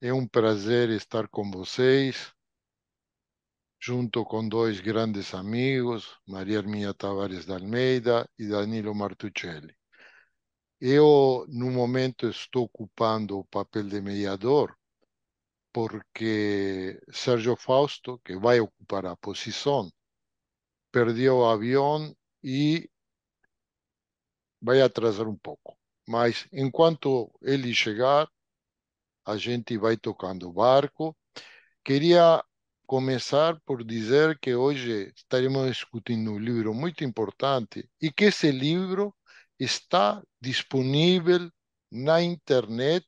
É um prazer estar com vocês, junto com dois grandes amigos, Maria Hermínia Tavares de Almeida e Danilo Martuccelli. Eu, no momento, estou ocupando o papel de mediador, porque Sérgio Fausto, que vai ocupar a posição, perdeu o avião e vai atrasar um pouco. Mas, enquanto ele chegar, a gente vai tocando o barco. Queria começar por dizer que hoje estaremos discutindo um livro muito importante e que esse livro está disponível na internet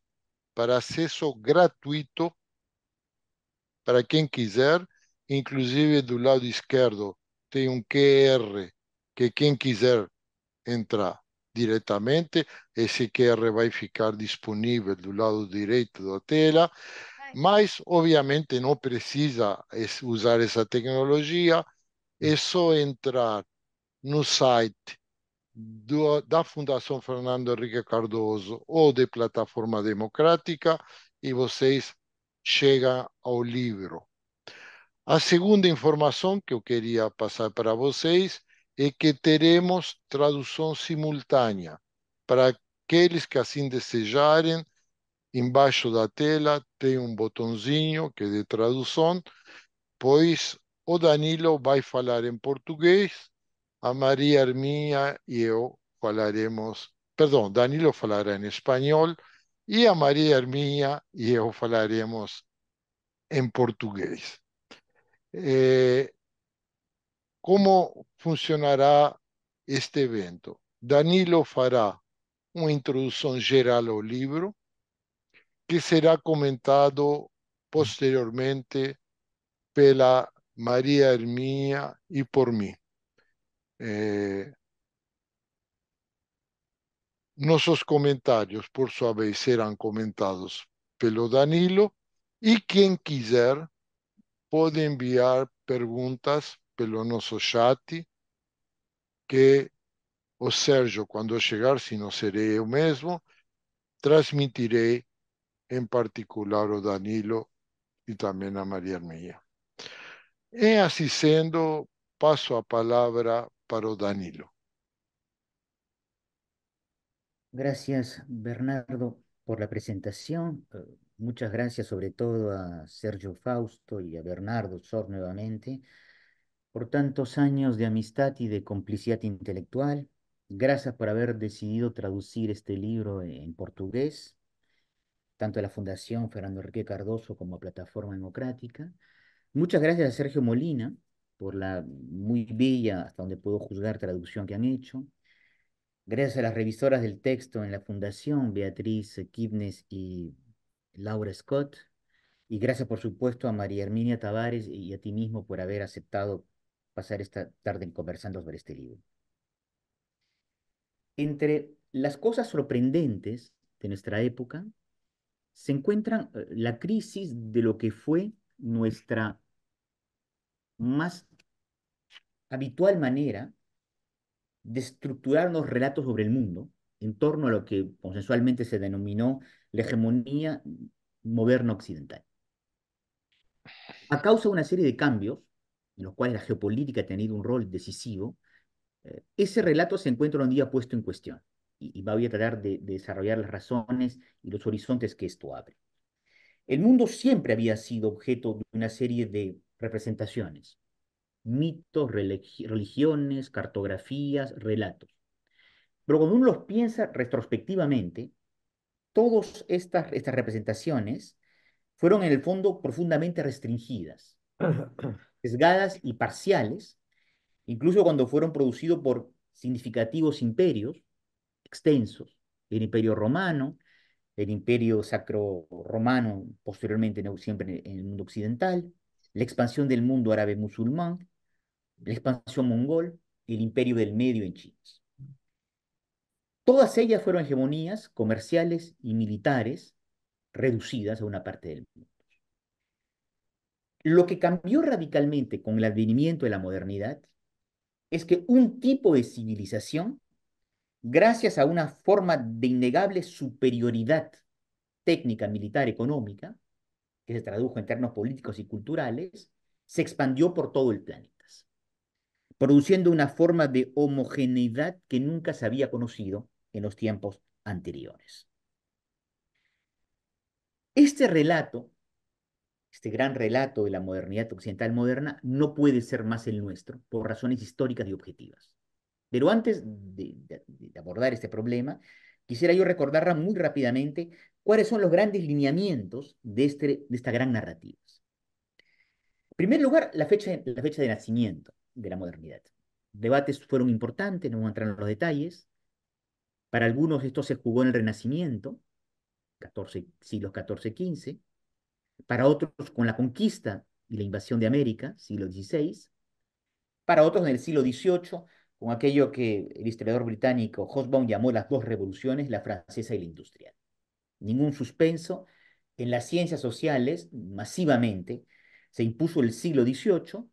para acesso gratuito para quem quiser. Inclusive, do lado esquerdo tem um QR que quem quiser entrar diretamente. Esse QR vai ficar disponível do lado direito da tela, mas obviamente não precisa usar essa tecnologia, é só entrar no site da Fundação Fernando Henrique Cardoso ou de Plataforma Democrática e vocês chegam ao livro. A segunda informação que eu queria passar para vocês é que teremos tradução simultânea para aqueles que assim desejarem. Embaixo da tela tem um botãozinho que é de tradução, pois o Danilo vai falar em português, a Maria Hermínia e eu falaremos, perdão, Danilo falará em espanhol e a Maria Hermínia e eu falaremos em português. Eh, Como funcionará este evento? Danilo fará uma introdução geral ao livro, que será comentado posteriormente pela Maria Hermínia e por mim. Eh, Nossos comentários, por sua vez, serão comentados pelo Danilo e quem quiser pode enviar perguntas pelo nosso chat, que o Sérgio, quando chegar, se não serei eu mesmo, transmitirei em particular ao Danilo e também a Maria Hermínia. E assim sendo, passo a palavra para o Danilo. Gracias, Bernardo, por la presentación. Muchas gracias sobre todo a Sergio Fausto y a Bernardo Sor nuevamente por tantos años de amistad y de complicidad intelectual. Gracias por haber decidido traducir este libro en portugués, tanto a la Fundación Fernando Enrique Cardoso como a Plataforma Democrática. Muchas gracias a Sergio Molina por la muy bella, hasta donde puedo juzgar, traducción que han hecho. Gracias a las revisoras del texto en la Fundación, Beatriz Kibnes y Laura Scott. Y gracias, por supuesto, a María Herminia Tavares y a ti mismo por haber aceptado pasar esta tarde conversando sobre este libro. Entre las cosas sorprendentes de nuestra época se encuentran la crisis de lo que fue nuestra más habitual manera de estructurar unos relatos sobre el mundo en torno a lo que consensualmente se denominó la hegemonía moderna occidental. A causa de una serie de cambios, en los cuales la geopolítica ha tenido un rol decisivo, ese relato se encuentra hoy en día puesto en cuestión y voy a tratar de desarrollar las razones y los horizontes que esto abre. El mundo siempre había sido objeto de una serie de representaciones, mitos, religiones, cartografías, relatos. Pero cuando uno los piensa retrospectivamente, todas estas representaciones fueron en el fondo profundamente restringidas, sesgadas y parciales, incluso cuando fueron producidos por significativos imperios extensos, el Imperio Romano, el Imperio Sacro Romano, posteriormente siempre en el mundo occidental, la expansión del mundo árabe musulmán, la expansión mongol, el Imperio del Medio en China. Todas ellas fueron hegemonías comerciales y militares reducidas a una parte del mundo. Lo que cambió radicalmente con el advenimiento de la modernidad es que un tipo de civilización, gracias a una forma de innegable superioridad técnica, militar, económica, que se tradujo en términos políticos y culturales, se expandió por todo el planeta, produciendo una forma de homogeneidad que nunca se había conocido en los tiempos anteriores. Este relato, este gran relato de la modernidad occidental moderna, no puede ser más el nuestro por razones históricas y objetivas. Pero antes de abordar este problema, quisiera yo recordar muy rápidamente cuáles son los grandes lineamientos de esta gran narrativa. En primer lugar, la fecha de nacimiento de la modernidad. Debates fueron importantes, no vamos a entrar en los detalles. Para algunos esto se jugó en el Renacimiento, siglos XIV, XV. Para otros con la conquista y la invasión de América, siglo XVI. Para otros en el siglo XVIII, con aquello que el historiador británico Hobsbawm llamó las dos revoluciones, la francesa y la industrial. Ningún suspenso. En las ciencias sociales, masivamente, se impuso el siglo XVIII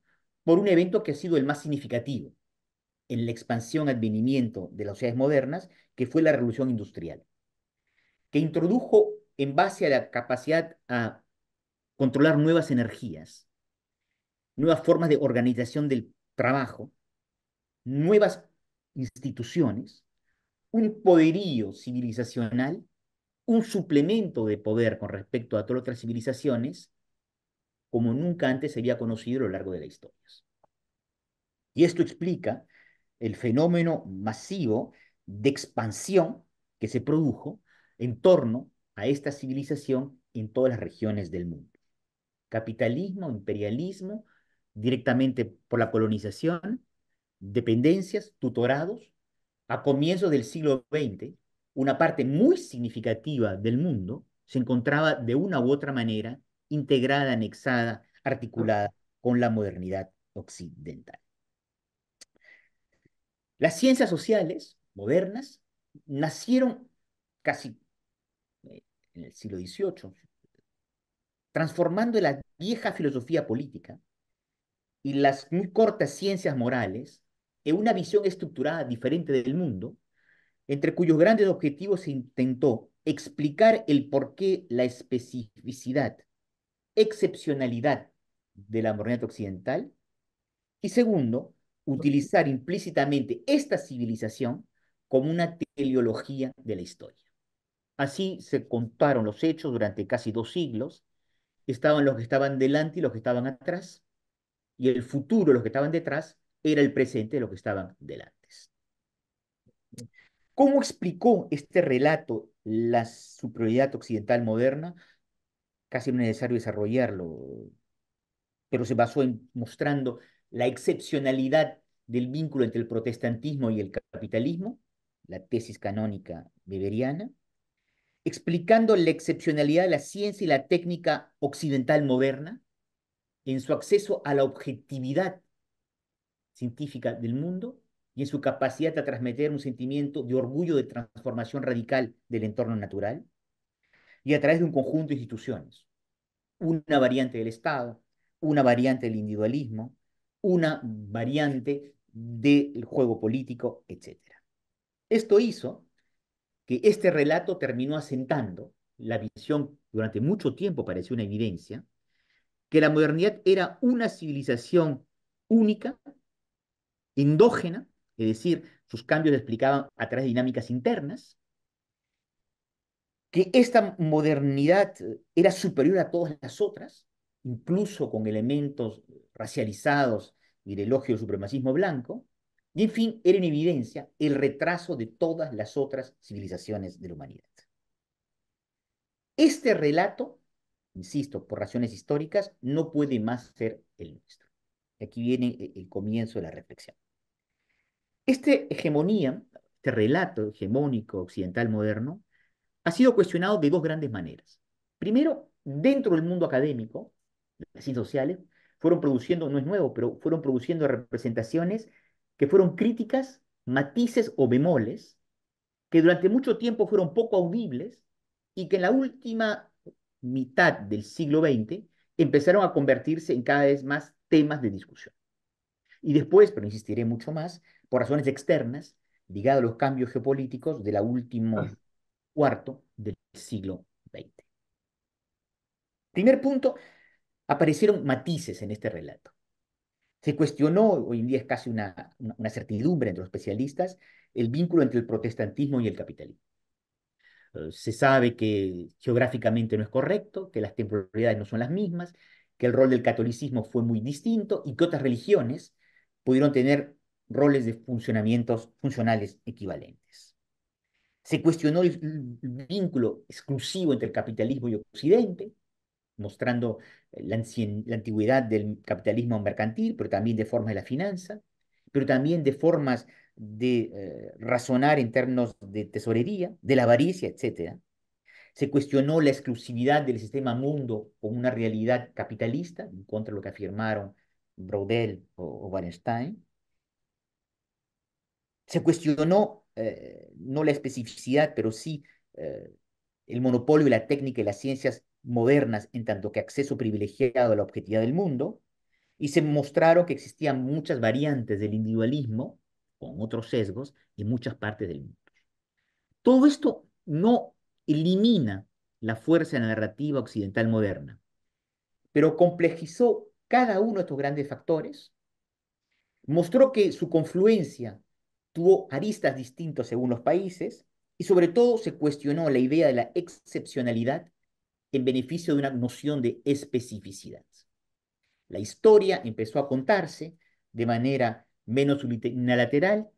por un evento que ha sido el más significativo en la expansión, advenimiento de las sociedades modernas, que fue la revolución industrial, que introdujo, en base a la capacidad a controlar nuevas energías, nuevas formas de organización del trabajo, nuevas instituciones, un poderío civilizacional, un suplemento de poder con respecto a todas otras civilizaciones, como nunca antes se había conocido a lo largo de la historia. Y esto explica el fenómeno masivo de expansión que se produjo en torno a esta civilización en todas las regiones del mundo. Capitalismo, imperialismo, directamente por la colonización, dependencias, tutorados. A comienzos del siglo XX, una parte muy significativa del mundo se encontraba de una u otra manera integrada, anexada, articulada con la modernidad occidental. Las ciencias sociales modernas nacieron casi en el siglo XVIII, transformando la vieja filosofía política y las muy cortas ciencias morales en una visión estructurada diferente del mundo, entre cuyos grandes objetivos se intentó explicar el porqué la especificidad, excepcionalidad de la modernidad occidental, y segundo, utilizar implícitamente esta civilización como una teleología de la historia. Así se contaron los hechos durante casi 2 siglos. Estaban los que estaban delante y los que estaban atrás, y el futuro de los que estaban detrás era el presente de los que estaban delante. ¿Cómo explicó este relato la superioridad occidental moderna? Casi no es necesario desarrollarlo, pero se basó en mostrando la excepcionalidad del vínculo entre el protestantismo y el capitalismo, la tesis canónica weberiana, explicando la excepcionalidad de la ciencia y la técnica occidental moderna en su acceso a la objetividad científica del mundo y en su capacidad de transmitir un sentimiento de orgullo de transformación radical del entorno natural, y a través de un conjunto de instituciones, una variante del Estado, una variante del individualismo, una variante del juego político, etcétera. Esto hizo que este relato terminó asentando la visión, durante mucho tiempo pareció una evidencia, que la modernidad era una civilización única, endógena, es decir, sus cambios se explicaban a través de dinámicas internas, que esta modernidad era superior a todas las otras, incluso con elementos racializados y de elogio del supremacismo blanco, y en fin, era en evidencia el retraso de todas las otras civilizaciones de la humanidad. Este relato, insisto, por razones históricas, no puede más ser el nuestro. Aquí viene el comienzo de la reflexión. Este relato hegemónico occidental moderno, ha sido cuestionado de dos grandes maneras. Primero, dentro del mundo académico, las ciencias sociales fueron produciendo, no es nuevo, pero fueron produciendo representaciones que fueron críticas, matices o bemoles, que durante mucho tiempo fueron poco audibles y que en la última mitad del siglo XX empezaron a convertirse en cada vez más temas de discusión. Y después, pero insistiré mucho más, por razones externas, ligadas a los cambios geopolíticos de la última cuarto del siglo XX. Primer punto, aparecieron matices en este relato. Se cuestionó, hoy en día es casi una certidumbre entre los especialistas, el vínculo entre el protestantismo y el capitalismo. Se sabe que geográficamente no es correcto, que las temporalidades no son las mismas, que el rol del catolicismo fue muy distinto y que otras religiones pudieron tener roles de funcionamientos funcionales equivalentes. Se cuestionó el vínculo exclusivo entre el capitalismo y Occidente, mostrando la antigüedad del capitalismo mercantil, pero también de formas de la finanza, pero también de formas de razonar en términos de tesorería, de la avaricia, etcétera. Se cuestionó la exclusividad del sistema mundo como una realidad capitalista, en contra de lo que afirmaron Braudel o Wallenstein. Se cuestionó no la especificidad, pero sí eh, el monopolio de la técnica y las ciencias modernas en tanto que acceso privilegiado a la objetividad del mundo, y se mostraron que existían muchas variantes del individualismo, con otros sesgos, en muchas partes del mundo. Todo esto no elimina la fuerza de la narrativa occidental moderna, pero complejizó cada uno de estos grandes factores, mostró que su confluencia tuvo aristas distintas según los países y sobre todo se cuestionó la idea de la excepcionalidad en beneficio de una noción de especificidad. La historia empezó a contarse de manera menos unilateral,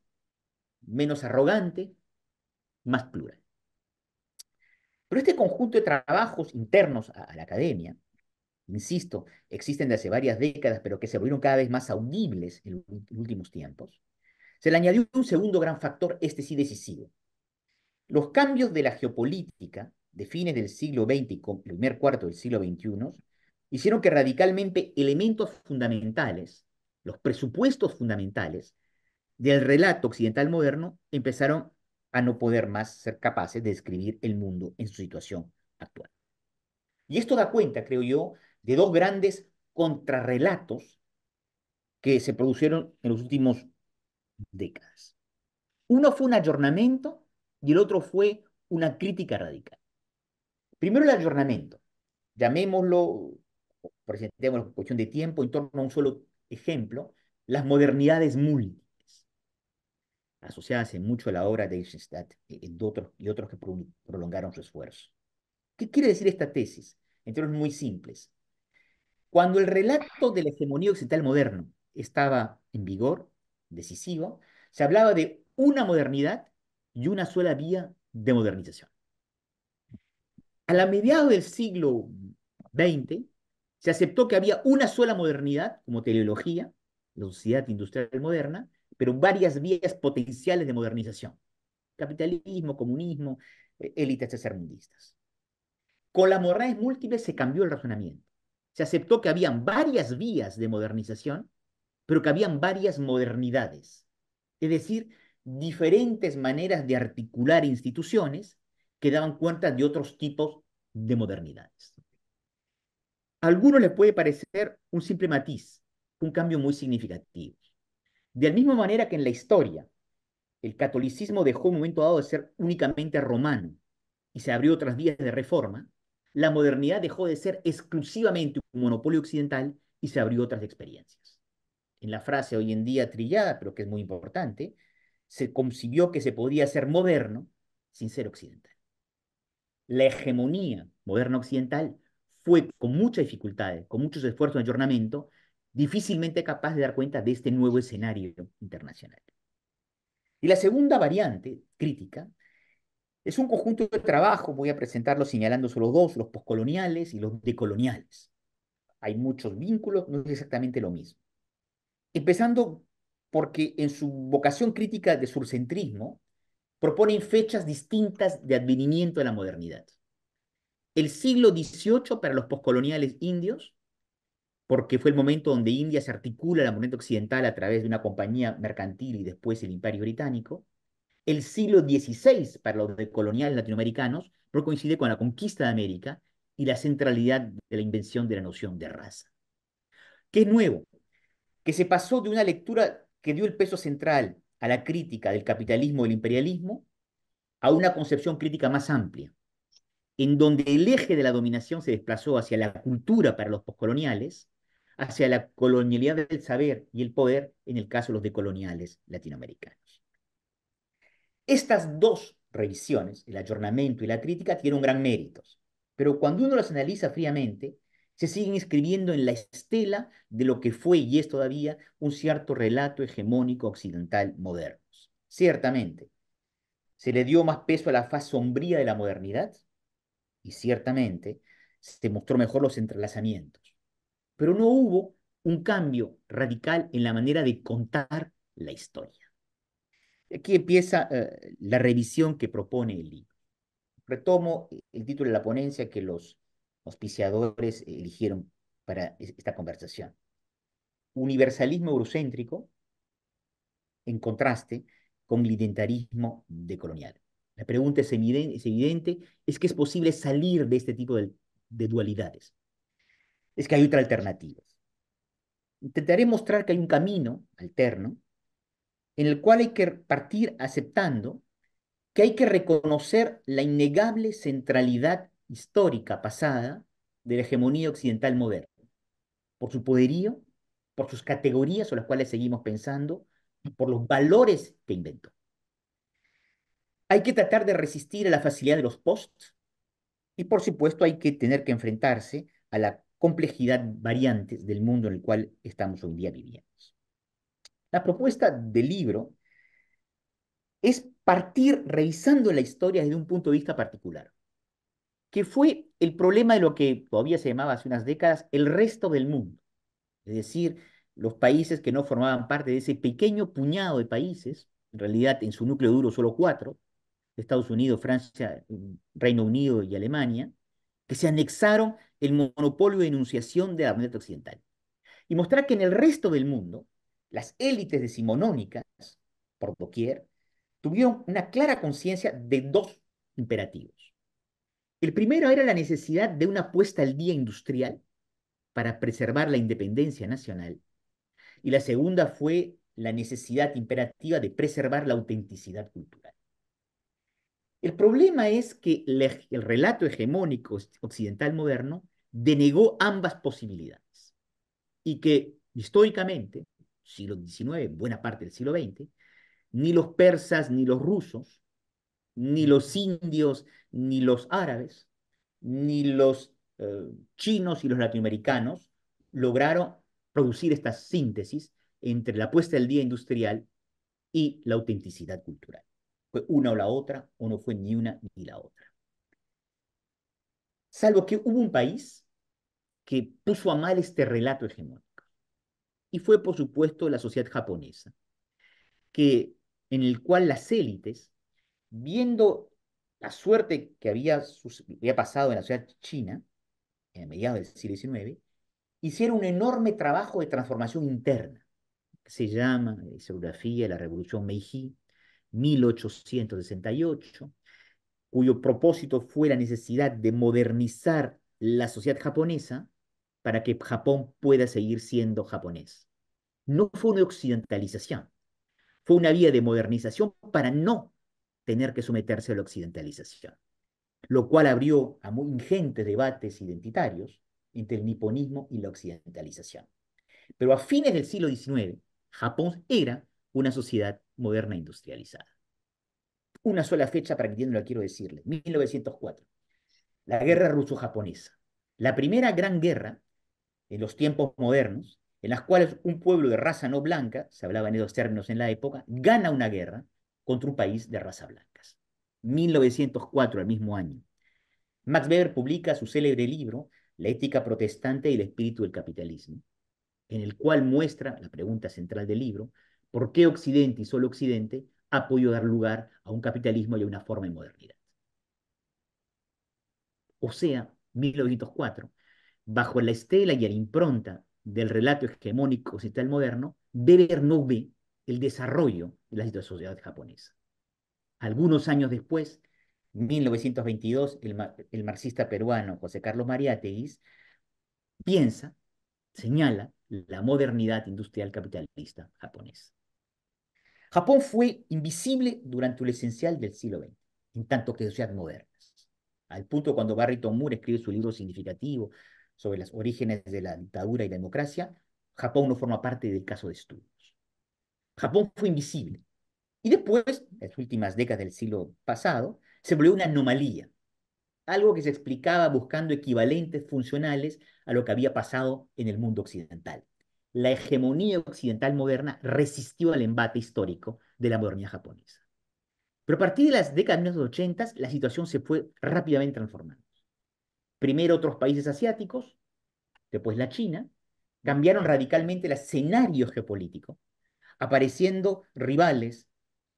menos arrogante, más plural. Pero este conjunto de trabajos internos a la academia, insisto, existen de hace varias décadas, pero que se volvieron cada vez más audibles en los últimos tiempos, se le añadió un segundo gran factor, este sí decisivo. Los cambios de la geopolítica de fines del siglo XX y primer cuarto del siglo XXI hicieron que radicalmente elementos fundamentales, los presupuestos fundamentales del relato occidental moderno empezaron a no poder más ser capaces de describir el mundo en su situación actual. Y esto da cuenta, creo yo, de dos grandes contrarrelatos que se produjeron en los últimos décadas. Uno fue un ayornamiento y el otro fue una crítica radical. Primero el ayornamiento, llamémoslo, presentemos por cuestión de tiempo, en torno a un solo ejemplo, las modernidades múltiples, asociadas en mucho a la obra de Eisenstadt y otros que prolongaron su esfuerzo. ¿Qué quiere decir esta tesis? En términos muy simples. Cuando el relato de la hegemonía occidental moderno estaba en vigor, decisivo, se hablaba de una modernidad y una sola vía de modernización. A la mediados del siglo XX, se aceptó que había una sola modernidad como teleología, la sociedad industrial moderna, pero varias vías potenciales de modernización. Capitalismo, comunismo, élites tercermundistas. Con las modernidades múltiples se cambió el razonamiento. Se aceptó que habían varias vías de modernización, pero que habían varias modernidades. Es decir, diferentes maneras de articular instituciones que daban cuenta de otros tipos de modernidades. A algunos les puede parecer un simple matiz, un cambio muy significativo. De la misma manera que en la historia, el catolicismo dejó en un momento dado de ser únicamente romano y se abrió otras vías de reforma, la modernidad dejó de ser exclusivamente un monopolio occidental y se abrió otras experiencias. En la frase hoy en día trillada, pero que es muy importante, se concibió que se podía ser moderno sin ser occidental. La hegemonía moderna occidental fue con muchas dificultades, con muchos esfuerzos de ayornamiento, difícilmente capaz de dar cuenta de este nuevo escenario internacional. Y la segunda variante crítica es un conjunto de trabajo, voy a presentarlo señalando solo dos, los poscoloniales y los decoloniales. Hay muchos vínculos, no es exactamente lo mismo. Empezando porque en su vocación crítica de surcentrismo proponen fechas distintas de advenimiento de la modernidad. El siglo XVIII para los poscoloniales indios, porque fue el momento donde India se articula la movimiento occidental a través de una compañía mercantil y después el Imperio Británico. El siglo XVI para los decoloniales latinoamericanos, porque coincide con la conquista de América y la centralidad de la invención de la noción de raza. ¿Qué es nuevo? Que se pasó de una lectura que dio el peso central a la crítica del capitalismo y el imperialismo a una concepción crítica más amplia, en donde el eje de la dominación se desplazó hacia la cultura para los poscoloniales, hacia la colonialidad del saber y el poder en el caso de los decoloniales latinoamericanos. Estas dos revisiones, el ayornamiento y la crítica, tienen un gran mérito, pero cuando uno las analiza fríamente, se siguen escribiendo en la estela de lo que fue y es todavía un cierto relato hegemónico occidental moderno. Ciertamente, se le dio más peso a la faz sombría de la modernidad y ciertamente se mostró mejor los entrelazamientos, pero no hubo un cambio radical en la manera de contar la historia. Aquí empieza la revisión que propone el libro. Retomo el título de la ponencia que los auspiciadores eligieron para esta conversación. Universalismo eurocéntrico en contraste con el identarismo decolonial. La pregunta es evidente, es que es posible salir de este tipo de dualidades. Es que hay otra alternativa. Intentaré mostrar que hay un camino alterno en el cual hay que partir aceptando que hay que reconocer la innegable centralidad histórica pasada de la hegemonía occidental moderna, por su poderío, por sus categorías sobre las cuales seguimos pensando, por los valores que inventó. Hay que tratar de resistir a la facilidad de los posts y, por supuesto, hay que tener que enfrentarse a la complejidad variantes del mundo en el cual estamos hoy en día viviendo. La propuesta del libro es partir revisando la historia desde un punto de vista particular, que fue el problema de lo que todavía se llamaba hace unas décadas el resto del mundo, es decir, los países que no formaban parte de ese pequeño puñado de países, en realidad en su núcleo duro solo cuatro, Estados Unidos, Francia, Reino Unido y Alemania, que se anexaron el monopolio de enunciación de la modernidad occidental. Y mostrar que en el resto del mundo, las élites decimonónicas, por doquier, tuvieron una clara conciencia de dos imperativos. El primero era la necesidad de una puesta al día industrial para preservar la independencia nacional, y la segunda fue la necesidad imperativa de preservar la autenticidad cultural. El problema es que el relato hegemónico occidental moderno denegó ambas posibilidades y que históricamente, siglo XIX, buena parte del siglo XX, ni los persas, ni los rusos, ni los indios, ni los árabes, ni los chinos y los latinoamericanos lograron producir esta síntesis entre la puesta al día industrial y la autenticidad cultural. Fue una o la otra, o no fue ni una ni la otra. Salvo que hubo un país que puso a mal este relato hegemónico, y fue, por supuesto, la sociedad japonesa, en el cual las élites, viendo la suerte que había pasado en la sociedad china, en mediados del siglo XIX, hicieron un enorme trabajo de transformación interna, que se llama, en historiografía, la Revolución Meiji, 1868, cuyo propósito fue la necesidad de modernizar la sociedad japonesa para que Japón pueda seguir siendo japonés. No fue una occidentalización, fue una vía de modernización para no tener que someterse a la occidentalización, lo cual abrió a muy ingentes debates identitarios entre el niponismo y la occidentalización. Pero a fines del siglo XIX, Japón era una sociedad moderna e industrializada. Una sola fecha para que entiendan lo que quiero decirle, 1904, la guerra ruso-japonesa, la primera gran guerra en los tiempos modernos, en las cuales un pueblo de raza no blanca, se hablaba en esos términos en la época, gana una guerra contra un país de raza blancas. 1904, el mismo año. Max Weber publica su célebre libro, La ética protestante y el espíritu del capitalismo, en el cual muestra, la pregunta central del libro, por qué Occidente y solo Occidente ha podido dar lugar a un capitalismo y a una forma de modernidad. O sea, 1904, bajo la estela y la impronta del relato hegemónico occidental moderno, Weber no ve el desarrollo de la sociedad japonesa. Algunos años después, 1922, el marxista peruano José Carlos Mariátegui piensa, señala la modernidad industrial capitalista japonesa. Japón fue invisible durante lo esencial del siglo XX, en tanto que sociedades modernas. al punto cuando Barrington Moore escribe su libro significativo sobre los orígenes de la dictadura y la democracia, Japón no forma parte del caso de estudios. Japón fue invisible. Y después, en las últimas décadas del siglo pasado, se volvió una anomalía, algo que se explicaba buscando equivalentes funcionales a lo que había pasado en el mundo occidental. La hegemonía occidental moderna resistió al embate histórico de la modernidad japonesa. Pero a partir de las décadas de los 80, la situación se fue rápidamente transformando. Primero otros países asiáticos, después la China, cambiaron radicalmente el escenario geopolítico, apareciendo rivales,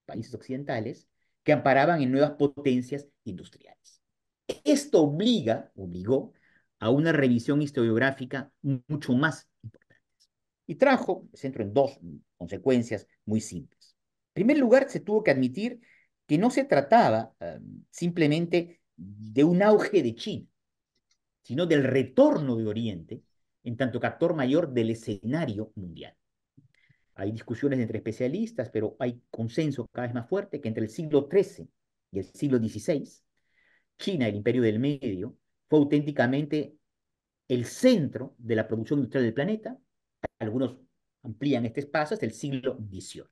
países occidentales, que amparaban en nuevas potencias industriales. Esto obligó a una revisión historiográfica mucho más importante. Y trajo, me centro en dos consecuencias muy simples. En primer lugar, se tuvo que admitir que no se trataba simplemente de un auge de China, sino del retorno de Oriente en tanto que actor mayor del escenario mundial. Hay discusiones entre especialistas, pero hay consenso cada vez más fuerte que entre el siglo XIII y el siglo XVI, China, el imperio del medio, fue auténticamente el centro de la producción industrial del planeta. Algunos amplían este espacio hasta el siglo XVIII.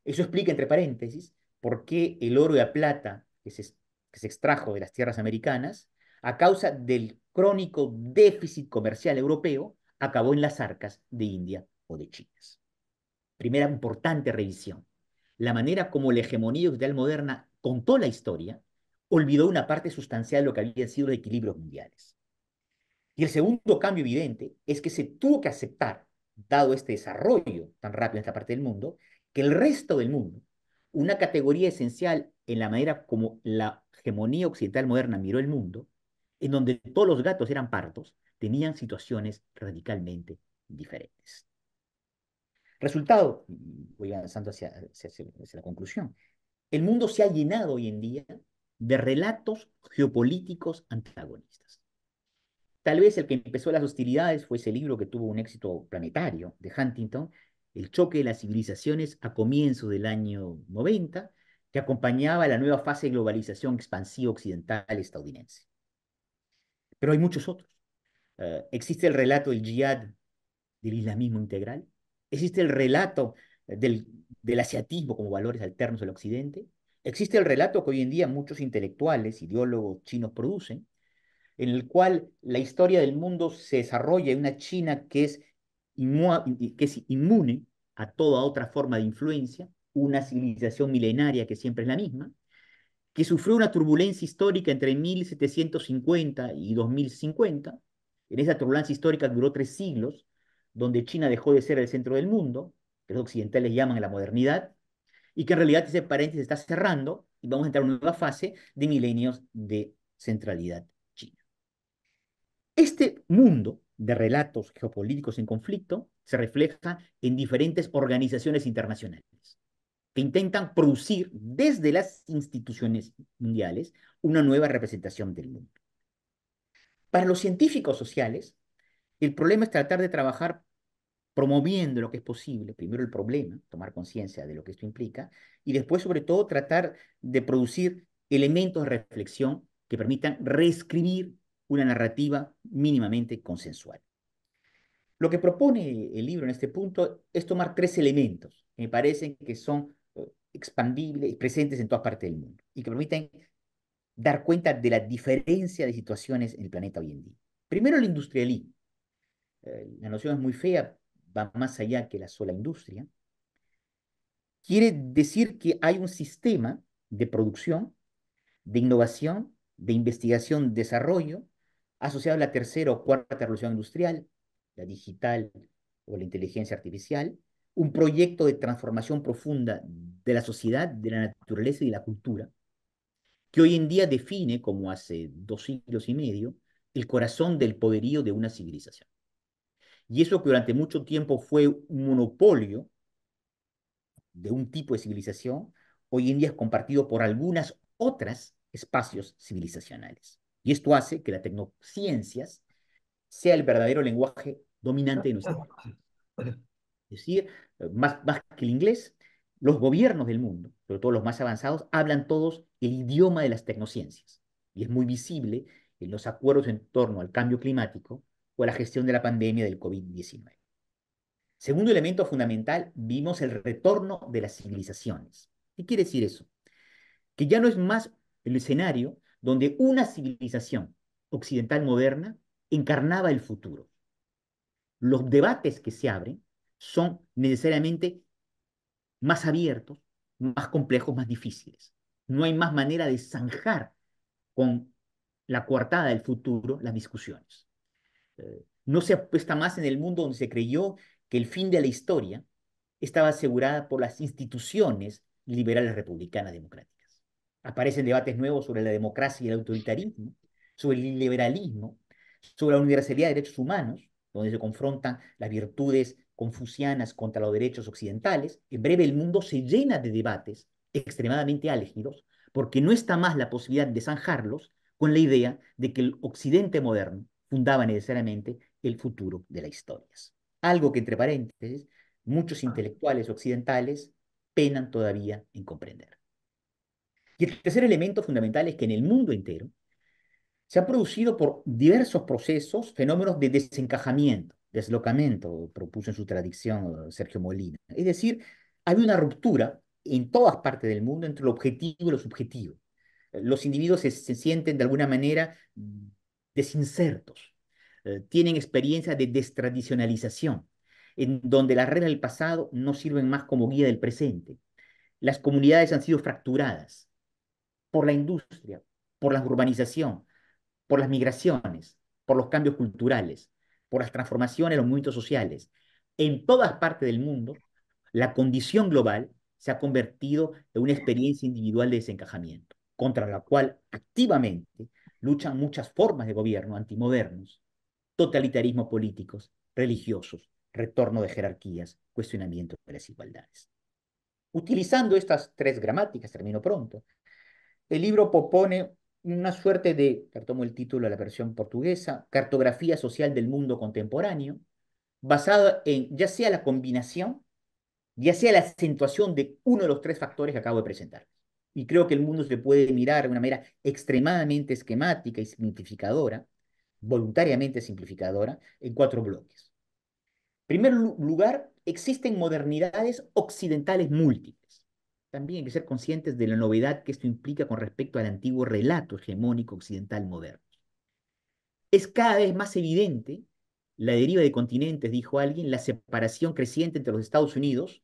Eso explica, entre paréntesis, por qué el oro y la plata que se extrajo de las tierras americanas, a causa del crónico déficit comercial europeo, acabó en las arcas de India o de China. Primera importante revisión. La manera como la hegemonía occidental moderna contó la historia olvidó una parte sustancial de lo que habían sido los equilibrios mundiales. Y el segundo cambio evidente es que se tuvo que aceptar, dado este desarrollo tan rápido en esta parte del mundo, que el resto del mundo, una categoría esencial en la manera como la hegemonía occidental moderna miró el mundo, en donde todos los gatos eran partos, tenían situaciones radicalmente diferentes. Resultado, voy avanzando hacia la conclusión, el mundo se ha llenado hoy en día de relatos geopolíticos antagonistas. Tal vez el que empezó las hostilidades fue ese libro que tuvo un éxito planetario de Huntington, El choque de las civilizaciones a comienzos del año 90, que acompañaba la nueva fase de globalización expansiva occidental estadounidense. Pero hay muchos otros. Existe el relato del jihad del islamismo integral, existe el relato del asiatismo como valores alternos del occidente, existe el relato que hoy en día muchos intelectuales, ideólogos chinos producen, en el cual la historia del mundo se desarrolla en una China que es inmune a toda otra forma de influencia, una civilización milenaria que siempre es la misma, que sufrió una turbulencia histórica entre 1750 y 2050. En esa turbulencia histórica duró 3 siglos, donde China dejó de ser el centro del mundo, que los occidentales llaman la modernidad, y que en realidad ese paréntesis está cerrando y vamos a entrar a una nueva fase de milenios de centralidad china. Este mundo de relatos geopolíticos en conflicto se refleja en diferentes organizaciones internacionales que intentan producir desde las instituciones mundiales una nueva representación del mundo. Para los científicos sociales, el problema es tratar de trabajar promoviendo lo que es posible, primero el problema, tomar conciencia de lo que esto implica, y después, sobre todo, tratar de producir elementos de reflexión que permitan reescribir una narrativa mínimamente consensual. Lo que propone el libro en este punto es tomar 3 elementos que me parecen que son expandibles y presentes en todas partes del mundo y que permiten dar cuenta de la diferencia de situaciones en el planeta hoy en día. Primero, el industrialismo. La noción es muy fea, va más allá que la sola industria. Quiere decir que hay un sistema de producción, de innovación, de investigación, desarrollo, asociado a la tercera o cuarta revolución industrial, la digital o la inteligencia artificial, un proyecto de transformación profunda de la sociedad, de la naturaleza y de la cultura, que hoy en día define, como hace 2 siglos y medio, el corazón del poderío de una civilización. Y eso que durante mucho tiempo fue un monopolio de un tipo de civilización, hoy en día es compartido por algunas otras espacios civilizacionales. Y esto hace que las tecnociencias sea el verdadero lenguaje dominante de nuestra época. Es decir, más que el inglés, los gobiernos del mundo, sobre todo los más avanzados, hablan todos el idioma de las tecnociencias. y es muy visible en los acuerdos en torno al cambio climático o a la gestión de la pandemia del COVID-19. Segundo elemento fundamental, vimos el retorno de las civilizaciones. ¿Qué quiere decir eso? Que ya no es más el escenario donde una civilización occidental moderna encarnaba el futuro. Los debates que se abren son necesariamente más abiertos, más complejos, más difíciles. No hay más manera de zanjar con la coartada del futuro las discusiones. No se apuesta más en el mundo donde se creyó que el fin de la historia estaba asegurada por las instituciones liberales republicanas democráticas. Aparecen debates nuevos sobre la democracia y el autoritarismo, sobre el liberalismo, sobre la universalidad de derechos humanos, donde se confrontan las virtudes confucianas contra los derechos occidentales. En breve, el mundo se llena de debates extremadamente álgidos, porque no está más la posibilidad de zanjarlos con la idea de que el occidente moderno fundaba necesariamente el futuro de las historias. Algo que, entre paréntesis, muchos intelectuales occidentales penan todavía en comprender. Y el tercer elemento fundamental es que en el mundo entero se han producido por diversos procesos fenómenos de desencajamiento, deslocamiento, propuso en su tradición Sergio Molina. Es decir, hay una ruptura en todas partes del mundo entre lo objetivo y lo subjetivo. Los individuos se sienten de alguna manera desinsertos, tienen experiencias de destradicionalización, en donde las reglas del pasado no sirven más como guía del presente. Las comunidades han sido fracturadas por la industria, por la urbanización, por las migraciones, por los cambios culturales, por las transformaciones, los movimientos sociales. En todas partes del mundo, la condición global se ha convertido en una experiencia individual de desencajamiento, contra la cual activamente luchan muchas formas de gobierno antimodernos, totalitarismos políticos, religiosos, retorno de jerarquías, cuestionamiento de las igualdades. Utilizando estas tres gramáticas, termino pronto, el libro propone una suerte de, tomo el título de la versión portuguesa, cartografía social del mundo contemporáneo, basada en ya sea la combinación, ya sea la acentuación de uno de los tres factores que acabo de presentar. Y creo que el mundo se puede mirar de una manera extremadamente esquemática y simplificadora, voluntariamente simplificadora, en cuatro bloques. En primer lugar, existen modernidades occidentales múltiples. También hay que ser conscientes de la novedad que esto implica con respecto al antiguo relato hegemónico occidental moderno. Es cada vez más evidente la deriva de continentes, dijo alguien, la separación creciente entre los Estados Unidos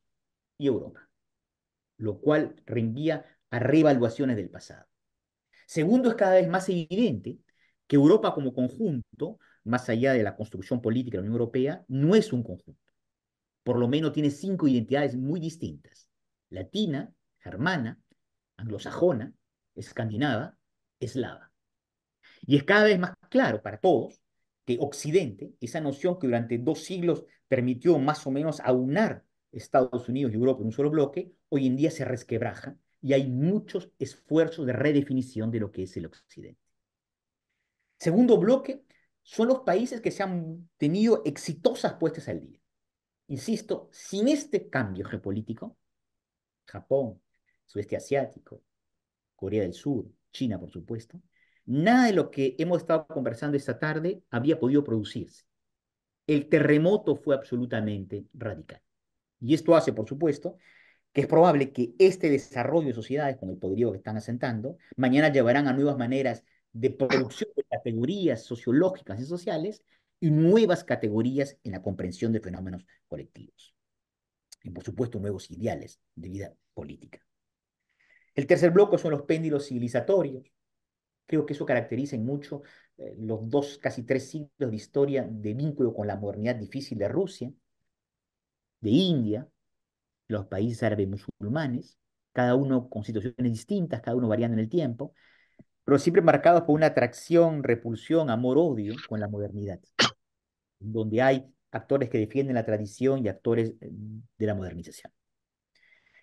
y Europa, lo cual reenvía a reevaluaciones del pasado. Segundo, es cada vez más evidente que Europa como conjunto, más allá de la construcción política de la Unión Europea, no es un conjunto. Por lo menos tiene cinco identidades muy distintas: latina, germana, anglosajona, escandinava, eslava. Y es cada vez más claro para todos que Occidente, esa noción que durante 2 siglos permitió más o menos aunar Estados Unidos y Europa en un solo bloque, hoy en día se resquebraja y hay muchos esfuerzos de redefinición de lo que es el Occidente. Segundo bloque son los países que se han tenido exitosas puestas al día. Insisto, sin este cambio geopolítico, Japón, sudeste asiático, Corea del Sur, China, por supuesto, nada de lo que hemos estado conversando esta tarde habría podido producirse. El terremoto fue absolutamente radical. Y esto hace, por supuesto, que es probable que este desarrollo de sociedades, con el poderío que están asentando, mañana llevarán a nuevas maneras de producción de categorías sociológicas y sociales y nuevas categorías en la comprensión de fenómenos colectivos. Y, por supuesto, nuevos ideales de vida política. El tercer bloque son los péndulos civilizatorios. Creo que eso caracteriza en mucho los casi 3 siglos de historia de vínculo con la modernidad difícil de Rusia, de India, los países árabes musulmanes, cada uno con situaciones distintas, cada uno variando en el tiempo, pero siempre marcados por una atracción, repulsión, amor, odio con la modernidad, donde hay actores que defienden la tradición y actores de la modernización.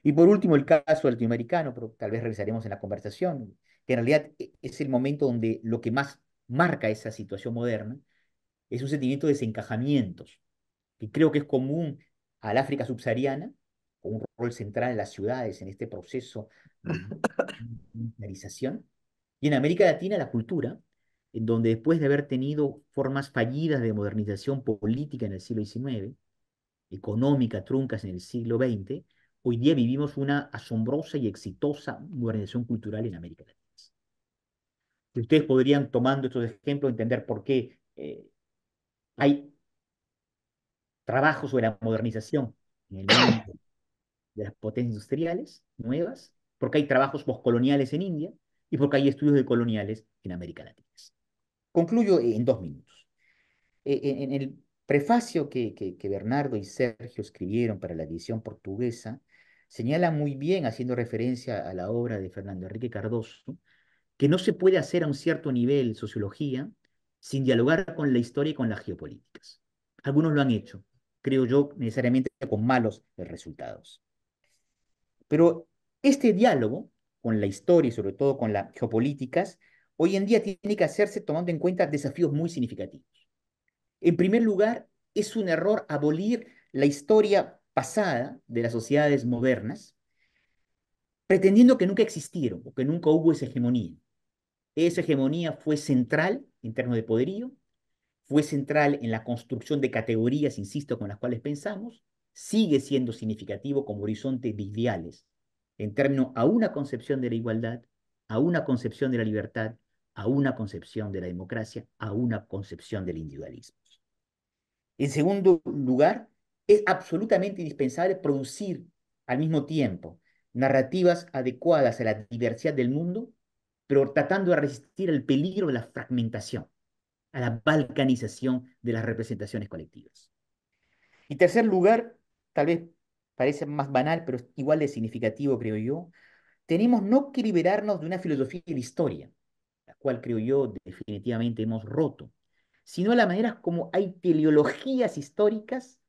Y por último, el caso latinoamericano, pero tal vez regresaremos en la conversación, que en realidad es el momento donde lo que más marca esa situación moderna es un sentimiento de desencajamientos, que creo que es común al África subsahariana, con un rol central en las ciudades en este proceso de militarización, Y en América Latina la cultura, en donde después de haber tenido formas fallidas de modernización política en el siglo XIX, económica truncas en el siglo XX, hoy día vivimos una asombrosa y exitosa modernización cultural en América Latina. Y ustedes podrían, tomando estos ejemplos, entender por qué hay trabajos sobre la modernización en el mundo de las potencias industriales nuevas, porque hay trabajos postcoloniales en India y porque hay estudios de coloniales en América Latina. Concluyo en 2 minutos. En el prefacio que Bernardo y Sergio escribieron para la edición portuguesa, señala muy bien, haciendo referencia a la obra de Fernando Enrique Cardoso, que no se puede hacer a un cierto nivel sociología sin dialogar con la historia y con las geopolíticas. Algunos lo han hecho, creo yo, necesariamente con malos resultados. Pero este diálogo con la historia y sobre todo con las geopolíticas, hoy en día tiene que hacerse tomando en cuenta desafíos muy significativos. En primer lugar, es un error abolir la historia pasada de las sociedades modernas, pretendiendo que nunca existieron o que nunca hubo esa hegemonía. Esa hegemonía fue central en términos de poderío, fue central en la construcción de categorías, insisto, con las cuales pensamos, sigue siendo significativo como horizonte de ideales, en términos a una concepción de la igualdad, a una concepción de la libertad, a una concepción de la democracia, a una concepción del individualismo. En segundo lugar, es absolutamente indispensable producir al mismo tiempo narrativas adecuadas a la diversidad del mundo, pero tratando de resistir el peligro de la fragmentación, a la balcanización de las representaciones colectivas. Y tercer lugar, tal vez parece más banal, pero es igual de significativo, creo yo, tenemos no que liberarnos de una filosofía de la historia, la cual creo yo definitivamente hemos roto, sino la manera como hay teleologías históricas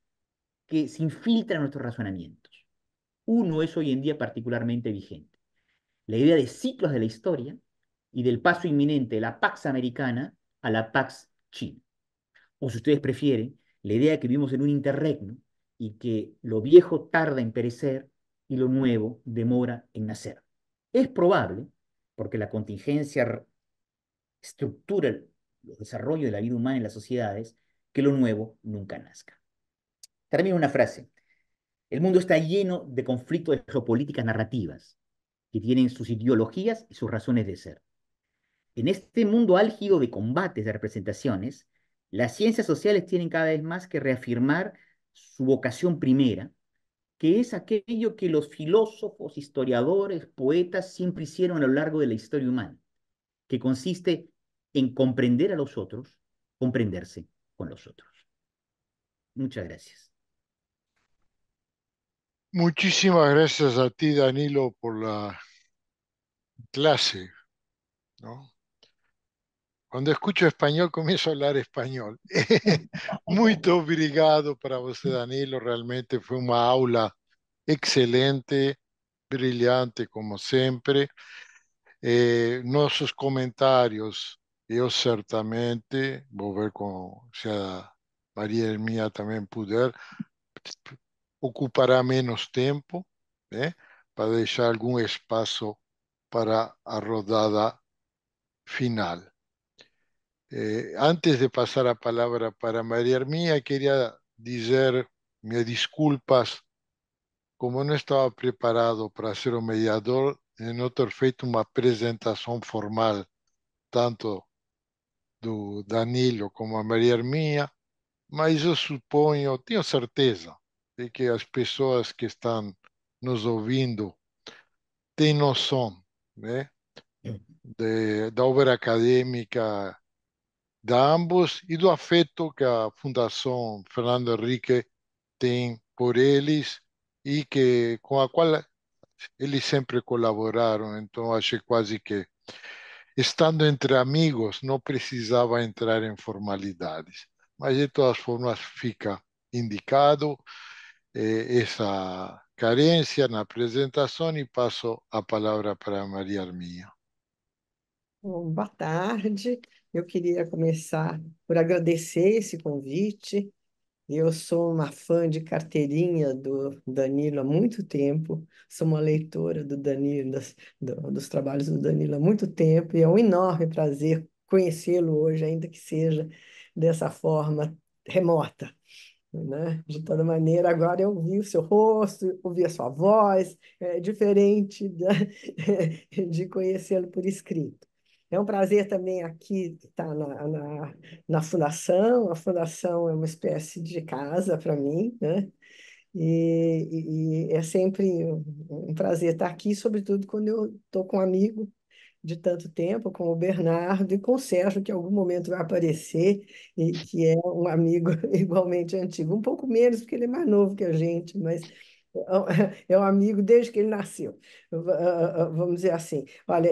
que se infiltran en nuestros razonamientos. Uno es hoy en día particularmente vigente: la idea de ciclos de la historia y del paso inminente de la Pax Americana a la Pax China. O si ustedes prefieren, la idea de que vivimos en un interregno y que lo viejo tarda en perecer y lo nuevo demora en nacer. Es probable, porque la contingencia estructura el desarrollo de la vida humana en las sociedades, que lo nuevo nunca nazca. Termino una frase. El mundo está lleno de conflictos de geopolíticas narrativas que tienen sus ideologías y sus razones de ser. En este mundo álgido de combates, de representaciones, las ciencias sociales tienen cada vez más que reafirmar su vocación primera, que es aquello que los filósofos, historiadores, poetas siempre hicieron a lo largo de la historia humana, que consiste en comprender a los otros, comprenderse con los otros. Muchas gracias. Muchísimas gracias a ti, Danilo, por la clase, ¿no? Cuando escucho español, comienzo a hablar español. Muito obrigado para você, Danilo. Realmente fue una aula excelente, brillante, como siempre. Nossos comentários, eu certamente vou ver se a Maria Hermínia também puder, ocupará menos tempo, né, para deixar algum espaço para a rodada final. Antes de pasar a palavra para Maria Hermínia, queria dizer minhas desculpas, como não estava preparado para ser o mediador, e não ter feito uma apresentação formal, tanto do Danilo como a Maria Hermínia, mas eu suponho, tenho certeza, de que as pessoas que estão nos ouvindo têm noção, né, da obra acadêmica de ambos e do afeto que a Fundação Fernando Henrique tem por eles e que com a qual eles sempre colaboraram. Então, achei quase que, estando entre amigos, não precisava entrar em formalidades. Mas, de todas formas, fica indicado essa carência na apresentação e passo a palavra para Maria Arminha. Bom, boa tarde. Eu queria começar por agradecer esse convite. Eu sou uma fã de carteirinha do Danilo há muito tempo, sou uma leitora do Danilo, dos trabalhos do Danilo há muito tempo, e é um enorme prazer conhecê-lo hoje, ainda que seja dessa forma remota, né? De toda maneira, agora eu vi o seu rosto, ouvi a sua voz, é diferente de conhecê-lo por escrito. É um prazer também aqui estar na Fundação. A Fundação é uma espécie de casa para mim, né? E é sempre um prazer estar aqui, sobretudo quando eu estou com um amigo de tanto tempo, com o Bernardo e com o Sérgio, que em algum momento vai aparecer, e que é um amigo igualmente antigo. Um pouco menos, porque ele é mais novo que a gente, mas é um amigo desde que ele nasceu, vamos dizer assim. Olha,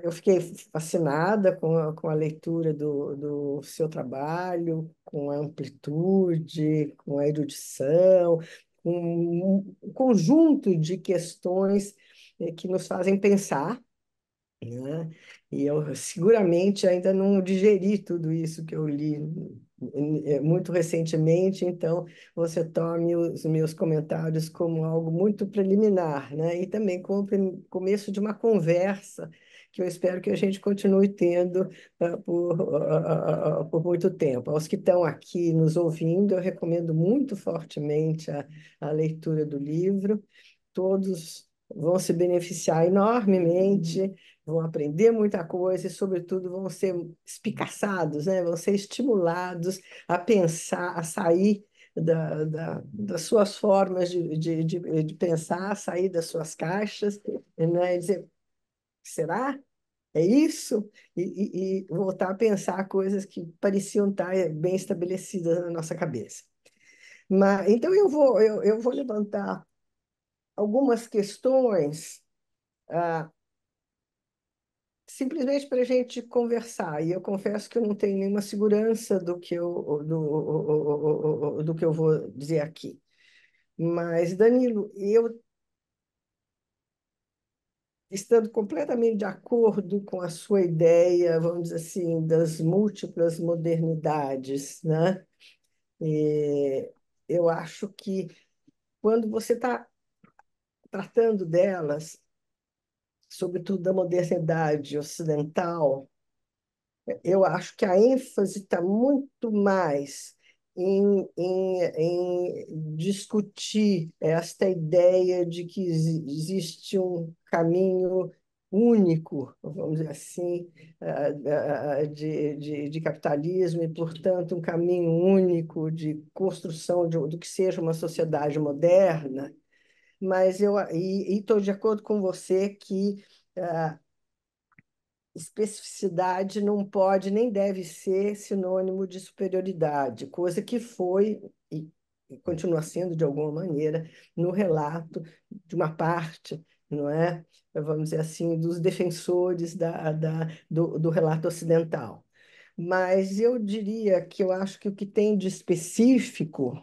eu fiquei fascinada com a leitura do seu trabalho, com a amplitude, com a erudição, com um conjunto de questões que nos fazem pensar, né? E eu seguramente ainda não digeri tudo isso que eu li muito recentemente, então você tome os meus comentários como algo muito preliminar, né? E também como começo de uma conversa que eu espero que a gente continue tendo por muito tempo. Aos que estão aqui nos ouvindo, eu recomendo muito fortemente a leitura do livro. Todos vão se beneficiar enormemente, vão aprender muita coisa e, sobretudo, vão ser espicaçados, né? Vão ser estimulados a pensar, a sair das suas formas de pensar, a sair das suas caixas, né? E dizer, será? É isso? E voltar a pensar coisas que pareciam estar bem estabelecidas na nossa cabeça. Mas, então, eu vou levantar algumas questões, ah, simplesmente para a gente conversar. E eu confesso que eu não tenho nenhuma segurança do que eu vou dizer aqui. Mas, Danilo, eu, estando completamente de acordo com a sua ideia, vamos dizer assim, das múltiplas modernidades, né? Eu acho que quando você está tratando delas, sobretudo da modernidade ocidental, eu acho que a ênfase está muito mais em discutir esta ideia de que existe um caminho único, vamos dizer assim, de capitalismo e, portanto, um caminho único de construção do que seja uma sociedade moderna. Mas eu estou de acordo com você que especificidade não pode nem deve ser sinônimo de superioridade, coisa que foi e continua sendo, de alguma maneira, no relato de uma parte, não é? Vamos dizer assim, dos defensores do relato ocidental. Mas eu diria que eu acho que o que tem de específico,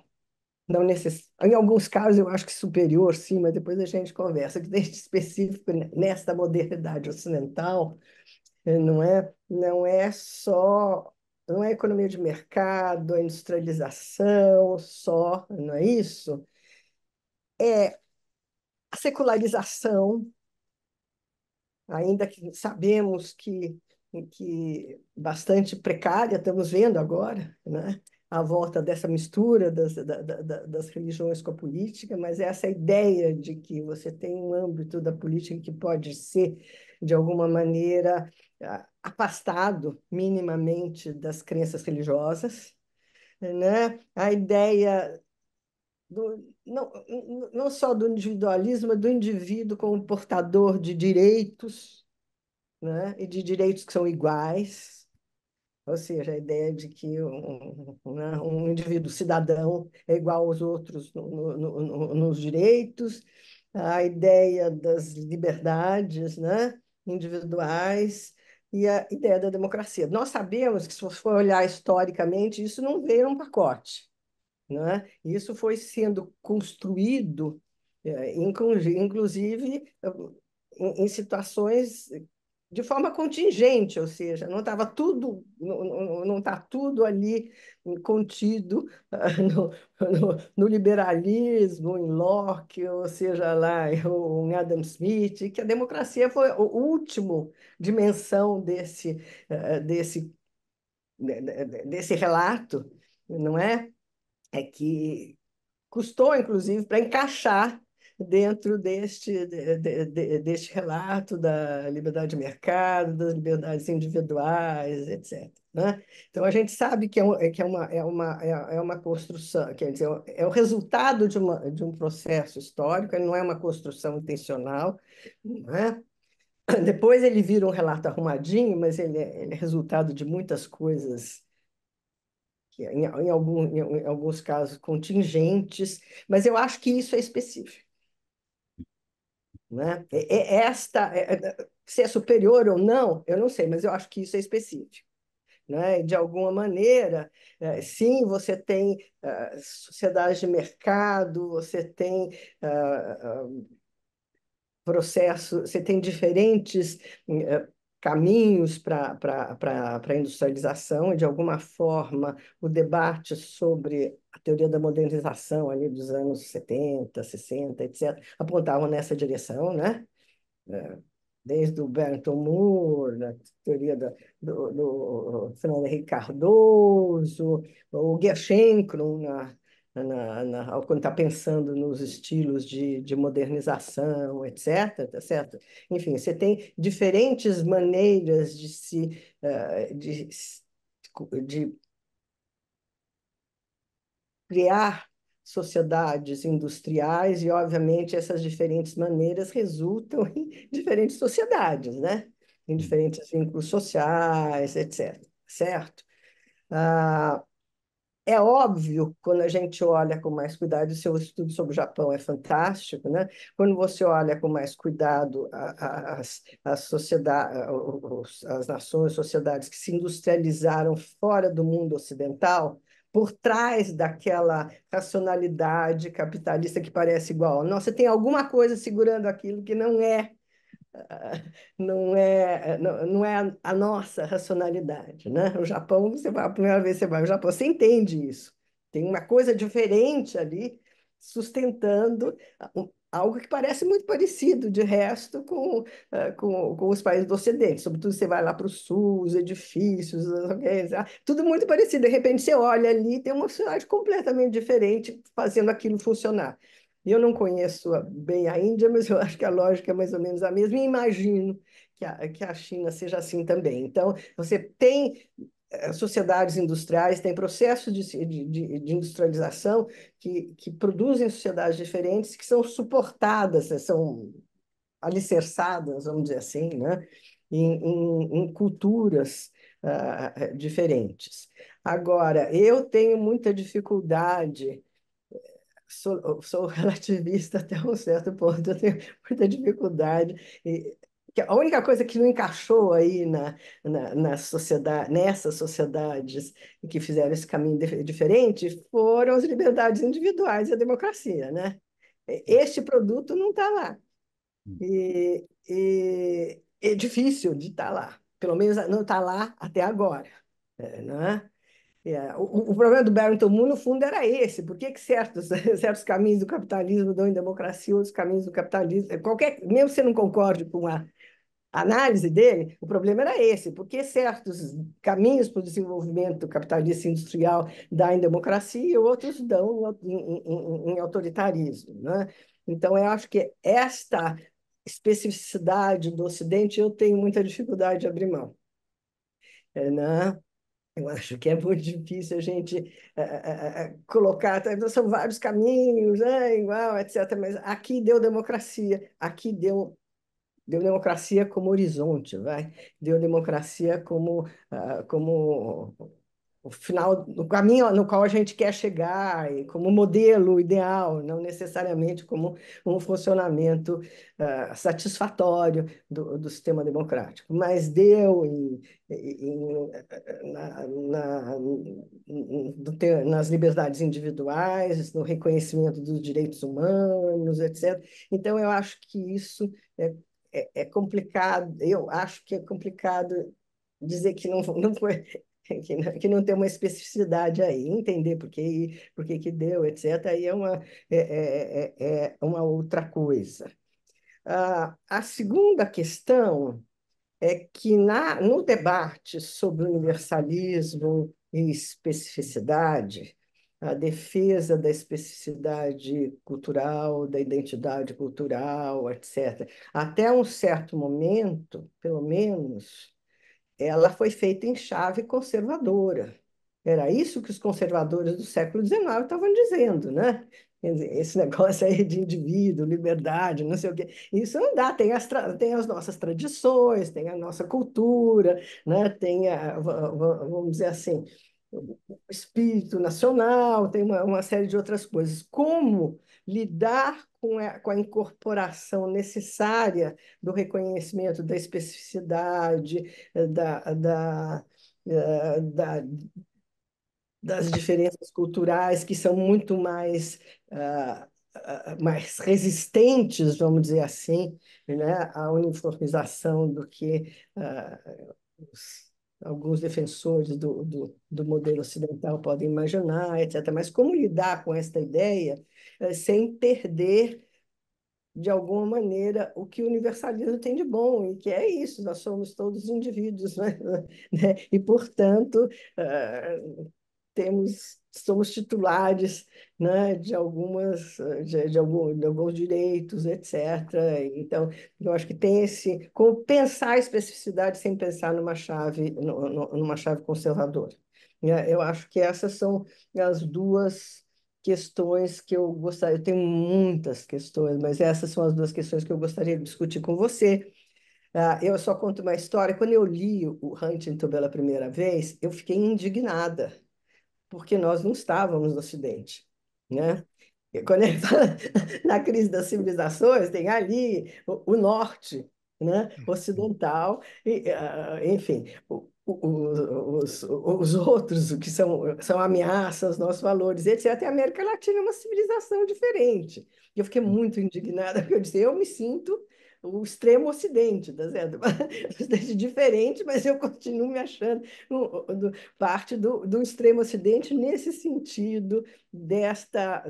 não em alguns casos eu acho que superior, sim, mas depois a gente conversa, o que tem de específico nesta modernidade ocidental não é só, não é economia de mercado, a industrialização só, não é isso? É a secularização, ainda que sabemos que bastante precária, estamos vendo agora, né? A volta dessa mistura das religiões com a política, mas essa ideia de que você tem um âmbito da política que pode ser, de alguma maneira, afastado minimamente das crenças religiosas, né? A ideia não só do individualismo, mas do indivíduo como portador de direitos, né? E de direitos que são iguais, ou seja, a ideia de que né, um indivíduo cidadão é igual aos outros nos direitos, a ideia das liberdades, né, individuais e a ideia da democracia. Nós sabemos que, se você for olhar historicamente, isso não veio num pacote, né? Isso foi sendo construído, inclusive, em situações de forma contingente, ou seja, não estava tudo, não está tudo ali contido no liberalismo, em Locke, ou seja, lá em Adam Smith, que a democracia foi a última dimensão desse relato, não é? É que custou, inclusive, para encaixar dentro deste relato da liberdade de mercado, das liberdades individuais, etc. Né? Então, a gente sabe é uma construção, quer dizer, é o resultado de um processo histórico, ele não é uma construção intencional, não é? Depois ele vira um relato arrumadinho, mas ele é resultado de muitas coisas que em alguns casos contingentes, mas eu acho que isso é específico, né? Se é superior ou não, eu não sei, mas eu acho que isso é específico, né? De alguma maneira, sim, você tem sociedade de mercado, você tem processo, você tem diferentes caminhos para a industrialização, e, de alguma forma, o debate sobre a teoria da modernização ali dos anos 70, 60, etc., apontavam nessa direção, né? Desde o Barrington Moore, a teoria do Fernando Henrique Cardoso, o Gerschenkron, quando está pensando nos estilos de modernização, etc., tá certo? Enfim, você tem diferentes maneiras de criar sociedades industriais e, obviamente, essas diferentes maneiras resultam em diferentes sociedades, né? Em diferentes vínculos sociais, etc. Certo? Ah, é óbvio, quando a gente olha com mais cuidado, o seu estudo sobre o Japão é fantástico, né? Quando você olha com mais cuidado as sociedades, as nações, sociedades que se industrializaram fora do mundo ocidental, por trás daquela racionalidade capitalista que parece igual. Nossa, tem alguma coisa segurando aquilo que não é a nossa racionalidade, né? O Japão, você vai, a primeira vez que você vai ao Japão, você entende isso. Tem uma coisa diferente ali, sustentando algo que parece muito parecido, de resto, com os países do Ocidente. Sobretudo, você vai lá para o Sul, os edifícios, tudo muito parecido. De repente, você olha ali, tem uma sociedade completamente diferente fazendo aquilo funcionar. Eu não conheço bem a Índia, mas eu acho que a lógica é mais ou menos a mesma e imagino que a China seja assim também. Então, você tem sociedades industriais, tem processos de industrialização que produzem sociedades diferentes, que são suportadas, né, são alicerçadas, vamos dizer assim, né, em culturas diferentes. Agora, eu tenho muita dificuldade. Sou relativista até um certo ponto, eu tenho muita dificuldade. Que a única coisa que não encaixou aí na sociedade, nessas sociedades que fizeram esse caminho diferente foram as liberdades individuais e a democracia, né? Este produto não está lá. E é difícil de estar lá. Pelo menos não está lá até agora, né? O problema do Barrington Moore, no fundo, era esse. Por que certos caminhos do capitalismo dão em democracia, outros caminhos do capitalismo... Mesmo que você não concorde com a análise dele, o problema era esse. Por que certos caminhos para o desenvolvimento capitalista industrial dão em democracia e outros dão em autoritarismo, né? Então, eu acho que esta especificidade do Ocidente eu tenho muita dificuldade de abrir mão. Né? Eu acho que é muito difícil a gente colocar, são vários caminhos, né, igual, etc. Mas aqui deu democracia, aqui deu democracia como horizonte, vai? Deu democracia como o final, o caminho no qual a gente quer chegar, e como modelo ideal, não necessariamente como um funcionamento satisfatório do sistema democrático, mas deu nas liberdades individuais, no reconhecimento dos direitos humanos, etc. Então, eu acho que isso é complicado, eu acho que é complicado dizer que não foi, que não tem uma especificidade aí, entender por que que deu, etc. Aí é uma outra coisa. A segunda questão é que no debate sobre universalismo e especificidade, a defesa da especificidade cultural, da identidade cultural, etc., até um certo momento, pelo menos, ela foi feita em chave conservadora. Era isso que os conservadores do século XIX estavam dizendo, né? Quer dizer, esse negócio aí de indivíduo, liberdade, não sei o quê. Isso não dá, tem as nossas tradições, tem a nossa cultura, né? Tem, vamos dizer assim, o espírito nacional, tem uma série de outras coisas. Como lidar com a incorporação necessária do reconhecimento da especificidade, da, da, da das diferenças culturais que são muito mais resistentes, vamos dizer assim, né, à uniformização do que alguns defensores do modelo ocidental podem imaginar, etc. Mas como lidar com esta ideia sem perder de alguma maneira, o que o universalismo tem de bom, e que é isso, nós somos todos indivíduos, né? E, portanto, somos titulares, né, de alguns direitos, etc. Então, eu acho que tem como pensar a especificidade sem pensar numa chave conservadora. Né? Eu acho que essas são as duas questões que eu gostaria. Eu tenho muitas questões, mas essas são as duas questões que eu gostaria de discutir com você. Eu só conto uma história. Quando eu li o Huntington pela primeira vez, eu fiquei indignada porque nós não estávamos no Ocidente, né? E quando ele fala na crise das civilizações, tem ali o norte, né? Ocidental, enfim, os outros que são ameaças aos nossos valores, etc. E a América Latina é uma civilização diferente. E eu fiquei muito indignada, porque eu disse, eu me sinto o extremo ocidente, tá certo? Ocidente diferente, mas eu continuo me achando parte do extremo ocidente nesse sentido desta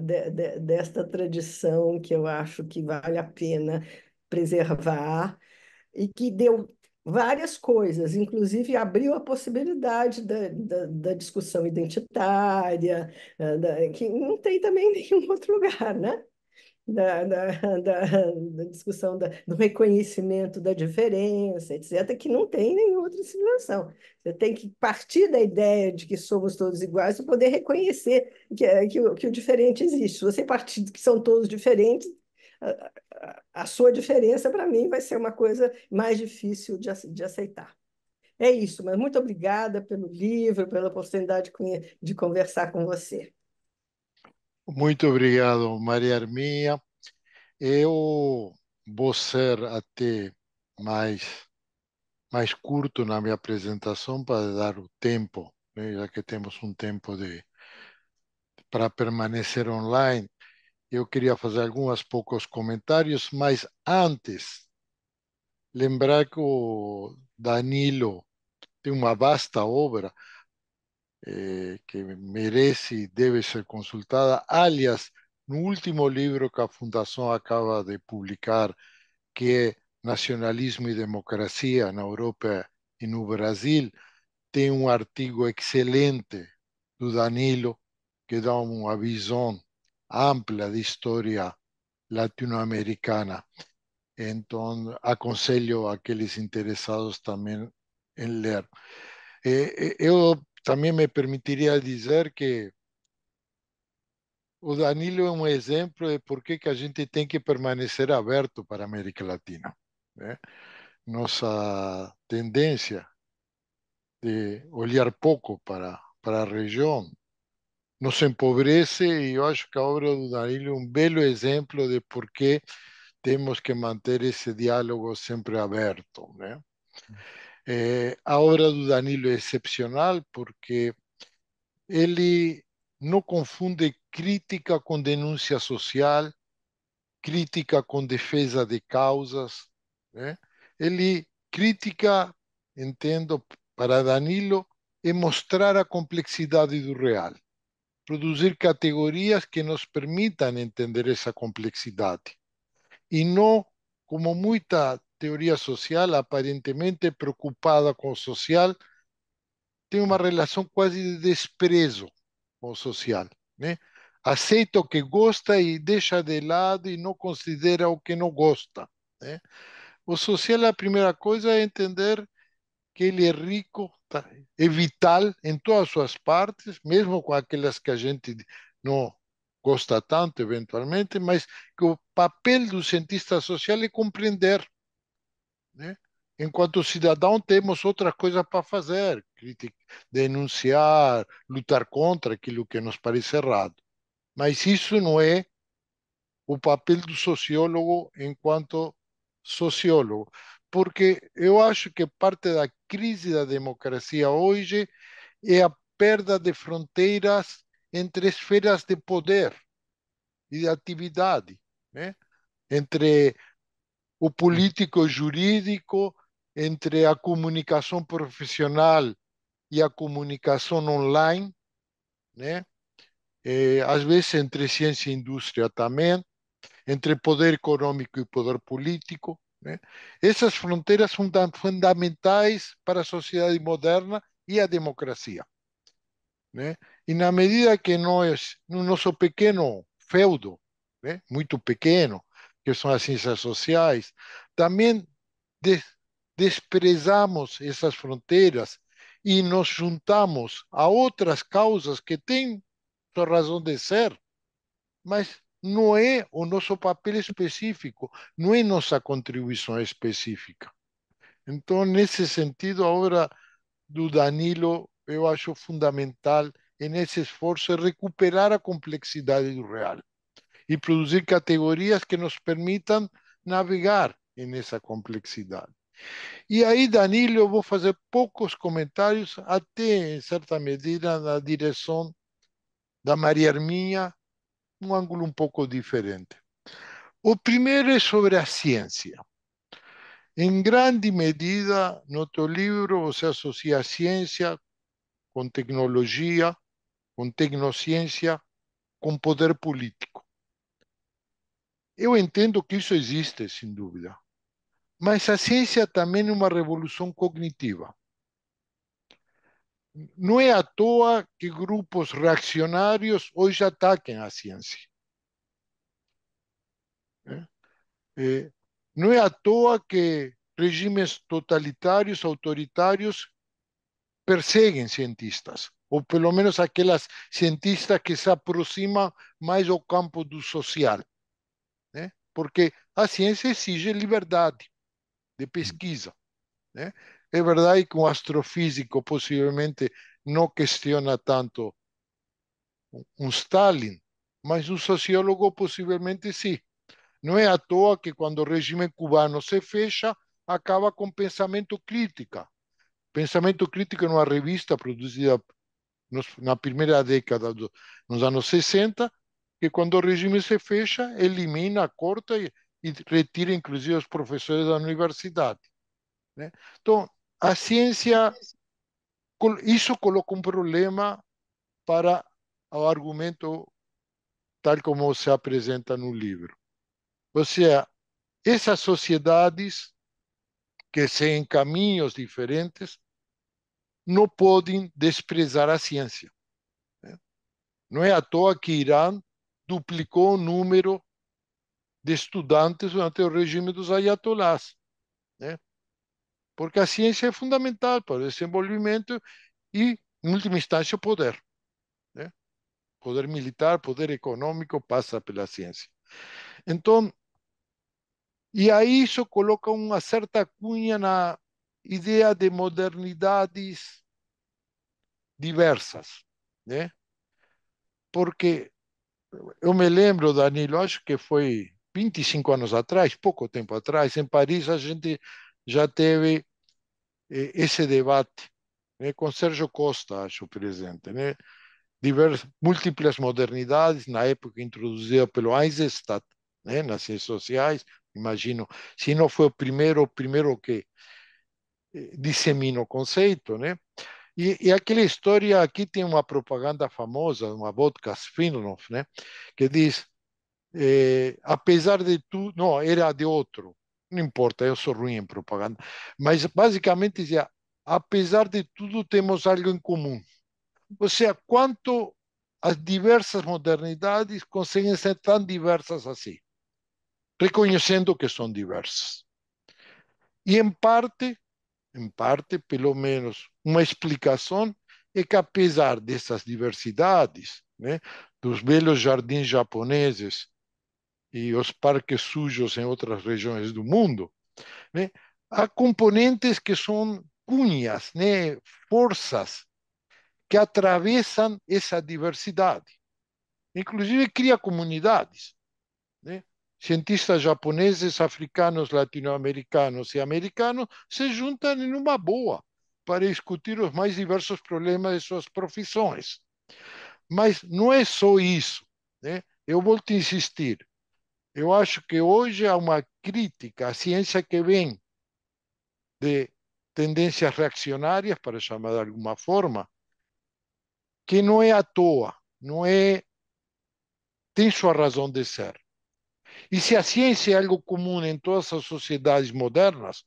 tradição que eu acho que vale a pena preservar e que deu várias coisas, inclusive abriu a possibilidade da discussão identitária, que não tem também em nenhum outro lugar, né? Da discussão do reconhecimento da diferença, etc., que não tem em nenhuma outra civilização. Você tem que partir da ideia de que somos todos iguais para poder reconhecer que o diferente existe. Se você partir de que são todos diferentes, a sua diferença, para mim, vai ser uma coisa mais difícil de aceitar. É isso, mas muito obrigada pelo livro, pela oportunidade de conversar com você. Muito obrigado, Maria Arminha. Eu vou ser até mais, mais curto na minha apresentação para dar o tempo, né, já que temos um tempo para permanecer online. Eu queria fazer alguns poucos comentários, mas antes, lembrar que o Danilo tem uma vasta obra que merece e deve ser consultada. Aliás, no último livro que a Fundação acaba de publicar, que é Nacionalismo e Democracia na Europa e no Brasil, tem um artigo excelente do Danilo que dá uma visão ampla de história latino-americana. Então, aconselho aqueles interessados também em ler. Eu também me permitiria dizer que o Danilo é um exemplo de por que a gente tem que permanecer aberto para a América Latina, né? Nossa tendência de olhar pouco para a região nos empobrece e eu acho que a obra do Danilo é um belo exemplo de por que temos que manter esse diálogo sempre aberto, né? A obra do Danilo é excepcional porque ele não confunde crítica com denúncia social, crítica com defesa de causas, né? Ele crítica, entendo, para Danilo, é mostrar a complexidade do real, produzir categorias que nos permitam entender essa complexidade e não como muita teoria social aparentemente preocupada com o social tem uma relação quase de desprezo com o social, né? Aceita o que gosta e deixa de lado e não considera o que não gosta, né? O social, a primeira coisa é entender que ele é rico, tá? É vital em todas as suas partes, mesmo com aquelas que a gente não gosta tanto, eventualmente, mas que o papel do cientista social é compreender, né? Enquanto cidadão, temos outras coisas para fazer, denunciar, lutar contra aquilo que nos parece errado. Mas isso não é o papel do sociólogo enquanto sociólogo, porque eu acho que parte da crise da democracia hoje é a perda de fronteiras entre esferas de poder e de atividade, né? Entre o político e o jurídico, entre a comunicação profissional e a comunicação online, né? Às vezes entre ciência e indústria também, entre poder econômico e poder político, né? Essas fronteiras são fundamentais para a sociedade moderna e a democracia, né? E na medida que nós, no nosso pequeno feudo, né, muito pequeno, que são as ciências sociais, também des desprezamos essas fronteiras e nos juntamos a outras causas que têm sua razão de ser, mas não é o nosso papel específico, não é nossa contribuição específica. Então, nesse sentido, a obra do Danilo eu acho fundamental nesse esforço de recuperar a complexidade do real e produzir categorias que nos permitam navegar nessa complexidade. E aí, Danilo, eu vou fazer poucos comentários, até em certa medida na direção da Maria Hermínia, um ângulo um pouco diferente. O primeiro é sobre a ciência. Em grande medida, no teu livro, você associa a ciência com tecnologia, com tecnociência, com poder político. Eu entendo que isso existe, sem dúvida, mas a ciência também é uma revolução cognitiva. Não é à toa que grupos reacionários hoje ataquem a ciência, né? É, não é à toa que regimes totalitários, autoritários, perseguem cientistas, ou pelo menos aquelas cientistas que se aproximam mais ao campo do social, né? Porque a ciência exige liberdade de pesquisa, né? É verdade que um astrofísico possivelmente não questiona tanto Stalin, mas um sociólogo possivelmente sim. Não é à toa que quando o regime cubano se fecha, acaba com pensamento crítico. Pensamento crítico é uma revista produzida na primeira década nos anos 60, que quando o regime se fecha, elimina, corta e retira inclusive os professores da universidade, né? Então, a ciência, isso coloca um problema para o argumento tal como se apresenta no livro. Ou seja, essas sociedades que seguem caminhos diferentes não podem desprezar a ciência, né? Não é à toa que Irã duplicou o número de estudantes durante o regime dos ayatolás, né? Porque a ciência é fundamental para o desenvolvimento e, em última instância, o poder, né? Poder militar, poder econômico passa pela ciência. Então, e aí isso coloca uma certa cunha na ideia de modernidades diversas, né? Porque eu me lembro, Danilo, acho que foi 25 anos atrás, pouco tempo atrás, em Paris, a gente já teve esse debate, né, com Sérgio Costa, acho, presente, né? Múltiplas modernidades, na época introduzida pelo Eisenstadt, né, nas ciências sociais, imagino, se não foi o primeiro que disseminou o conceito, né? E aquela história, aqui tem uma propaganda famosa, uma vodka Smirnoff, né? Que diz, apesar de tudo, não, era de outro, não importa, eu sou ruim em propaganda, mas basicamente dizia, apesar de tudo, temos algo em comum. Ou seja, quanto as diversas modernidades conseguem ser tão diversas assim, reconhecendo que são diversas. E em parte, pelo menos, uma explicação é que, apesar dessas diversidades, né, dos belos jardins japoneses e os parques sujos em outras regiões do mundo, né, há componentes que são cunhas, né, forças que atravessam essa diversidade. Inclusive, cria comunidades, né? Cientistas japoneses, africanos, latino-americanos e americanos se juntam em uma boa para discutir os mais diversos problemas de suas profissões. Mas não é só isso, né? Eu volto a insistir. Eu acho que hoje há uma crítica à ciência que vem de tendências reaccionárias, para chamar de alguma forma, que não é à toa, não é, tem sua razão de ser. E se a ciência é algo comum em todas as sociedades modernas,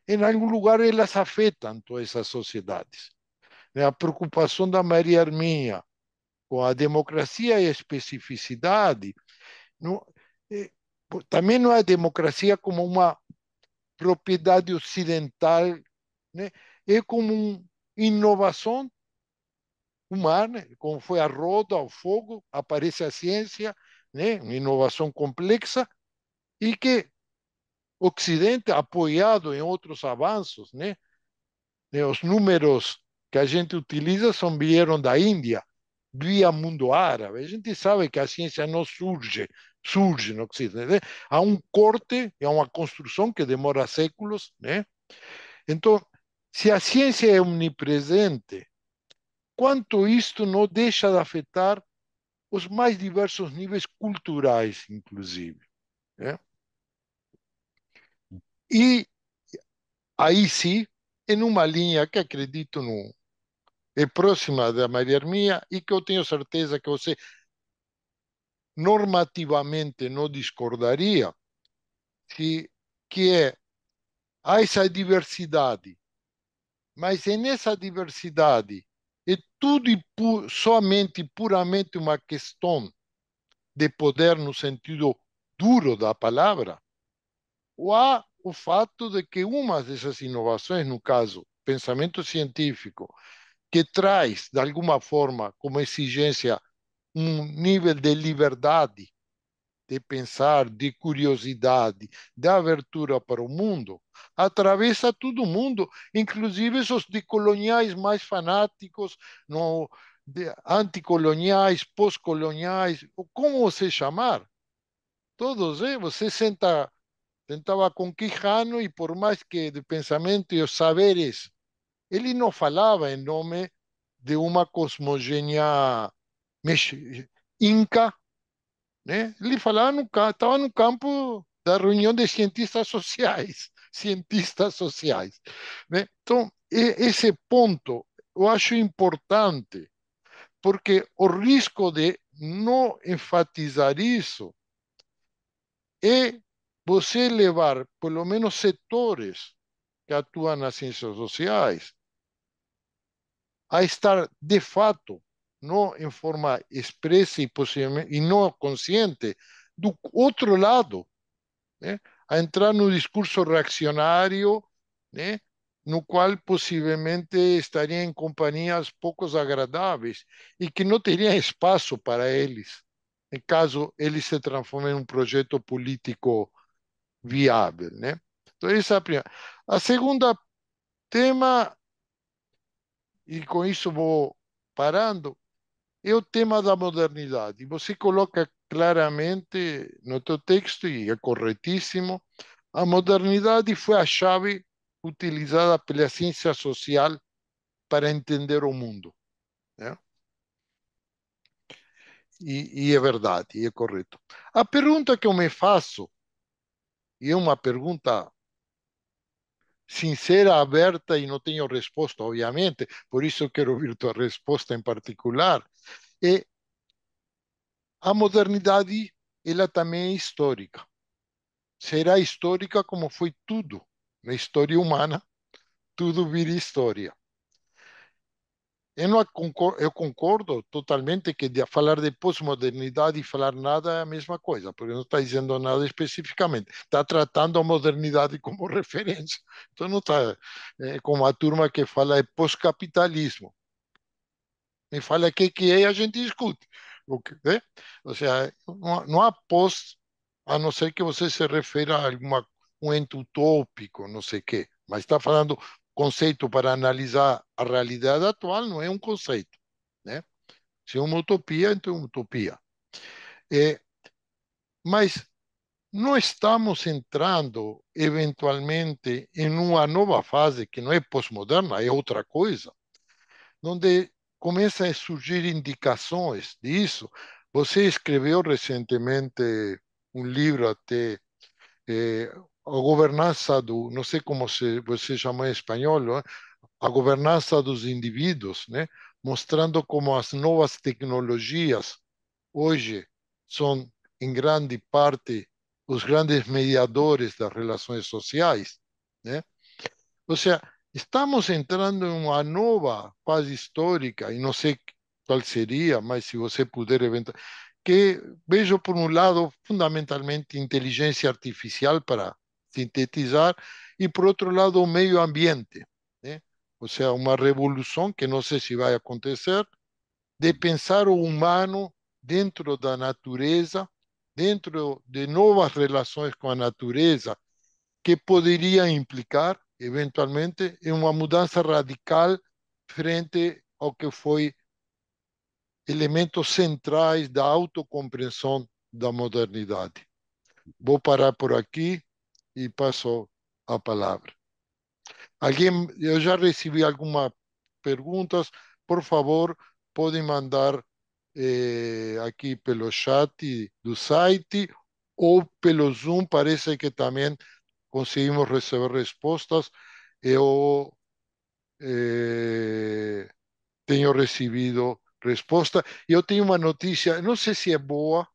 em algum lugar elas afetam todas essas sociedades. A preocupação da Maria Arminha com a democracia e a especificidade não, eh, também não é a democracia como uma propriedade ocidental, né? É como uma inovação humana, como foi a roda, o fogo, aparece a ciência, né? Uma inovação complexa e que o Ocidente, apoiado em outros avanços, né? Os números que a gente utiliza vieram da Índia, via mundo árabe. A gente sabe que a ciência não surge no Ocidente, né? Há um corte, há uma construção que demora séculos, né? Então, se a ciência é omnipresente, quanto isto não deixa de afetar os mais diversos níveis culturais, inclusive, né? E aí sim, em uma linha que acredito no, é próxima da Maria Hermínea e que eu tenho certeza que você normativamente não discordaria, que, que é, há essa diversidade, mas é nessa diversidade é tudo somente e puramente uma questão de poder no sentido duro da palavra, ou há o fato de que uma dessas inovações, no caso, pensamento científico, que traz, de alguma forma, como exigência, um nível de liberdade, de pensar, de curiosidade, de abertura para o mundo, atravessa todo mundo, inclusive os decoloniais mais fanáticos, no, anticoloniais, pós-coloniais, como você chamar, todos, você sentava com Quijano e por mais que de pensamento e os saberes, ele não falava em nome de uma cosmogênia inca, né? Ele falava estava no campo da reunião de cientistas sociais, cientistas sociais, né? Então, esse ponto eu acho importante, porque o risco de não enfatizar isso é você levar, pelo menos, setores que atuam nas ciências sociais a estar, de fato, não em forma expressa e, possivelmente, e não consciente, do outro lado, né? A entrar no discurso reaccionário, né? No qual possivelmente estaria em companhias pouco agradáveis e que não teria espaço para eles, em caso eles se transformem em um projeto político viável, né? Então, essa é a primeira. A segunda tema, e com isso vou parando, é o tema da modernidade. Você coloca claramente no teu texto, e é corretíssimo, a modernidade foi a chave utilizada pela ciência social para entender o mundo, né? E é verdade, e é correto. A pergunta que eu me faço e é uma pergunta sincera, aberta e não tenho resposta, obviamente, por isso eu quero ouvir tua resposta em particular. É a modernidade, ela também é histórica. Será histórica como foi tudo na história humana, tudo vira história. Eu concordo totalmente que falar de pós-modernidade e falar nada é a mesma coisa, porque não está dizendo nada especificamente. Está tratando a modernidade como referência. Então não está como a turma que fala de pós-capitalismo. Me fala o que é e a gente discute. Né? Ou seja, não há pós, a não ser que você se refira a um ente utópico, não sei o quê. Mas está falando conceito para analisar a realidade atual, não é um conceito. Né? Se é uma utopia, então é uma utopia. É, mas não estamos entrando, eventualmente, em uma nova fase que não é pós-moderna, é outra coisa, onde começam a surgir indicações disso. Você escreveu recentemente um livro até, a governança do, não sei como você chama em espanhol, não é? A governança dos indivíduos, né? Mostrando como as novas tecnologias hoje são, em grande parte, os grandes mediadores das relações sociais, né? Ou seja, estamos entrando em uma nova fase histórica, e não sei qual seria, mas se você puder eventualmente, que vejo por um lado fundamentalmente inteligência artificial para sintetizar, e por outro lado o meio ambiente, né? Ou seja, uma revolução que não sei se vai acontecer, de pensar o humano dentro da natureza, dentro de novas relações com a natureza, que poderia implicar, eventualmente, em uma mudança radical frente ao que foi elementos centrais da autocompreensão da modernidade. Vou parar por aqui e passo a palavra. Alguém, eu já recebi algumas perguntas, por favor, podem mandar aqui pelo chat do site ou pelo Zoom, parece que também conseguimos receber respostas. Eu tenho recebido resposta. Eu tenho uma notícia, não sei se é boa,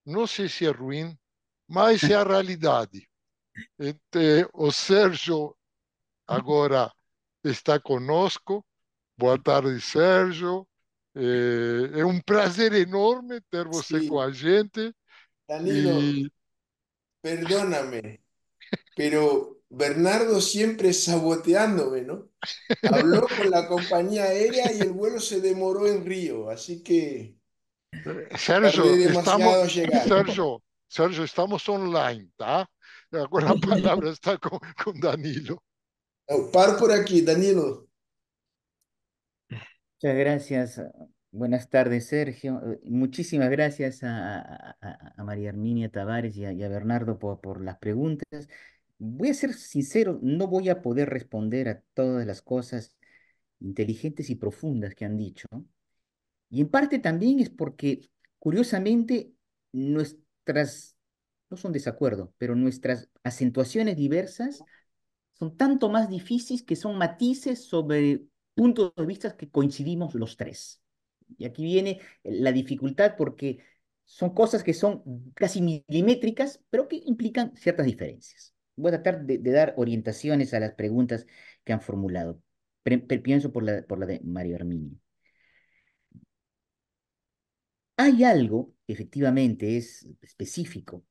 não sei se é ruim, mas é a realidade. O Sérgio agora está conosco. Boa tarde, Sérgio. É um prazer enorme ter você com Sí, a gente. Danilo, E perdóname, pero Bernardo siempre saboteándome, ¿no? Habló con la compañía aérea y el vuelo se demoró en Río, así que tardé Sérgio, demasiado a llegar. Sérgio, estamos online, tá? Agora a palavra está com Danilo. Oh, par por aquí, Danilo. Muchas gracias. Buenas tardes, Sergio. Muchísimas gracias a María Herminia Tavares y a Bernardo por las preguntas. Voy a ser sincero, no voy a poder responder a todas las cosas inteligentes y profundas que han dicho. Y en parte también es porque, curiosamente, nuestras, no son desacuerdo, pero nuestras acentuaciones diversas son tanto más difíciles que son matices sobre puntos de vista que coincidimos los tres. Y aquí viene la dificultad porque son cosas que son casi milimétricas, pero que implican ciertas diferencias. Voy a tratar de dar orientaciones a las preguntas que han formulado. Pienso por la de Mario Arminio. Hay algo, efectivamente, es específico,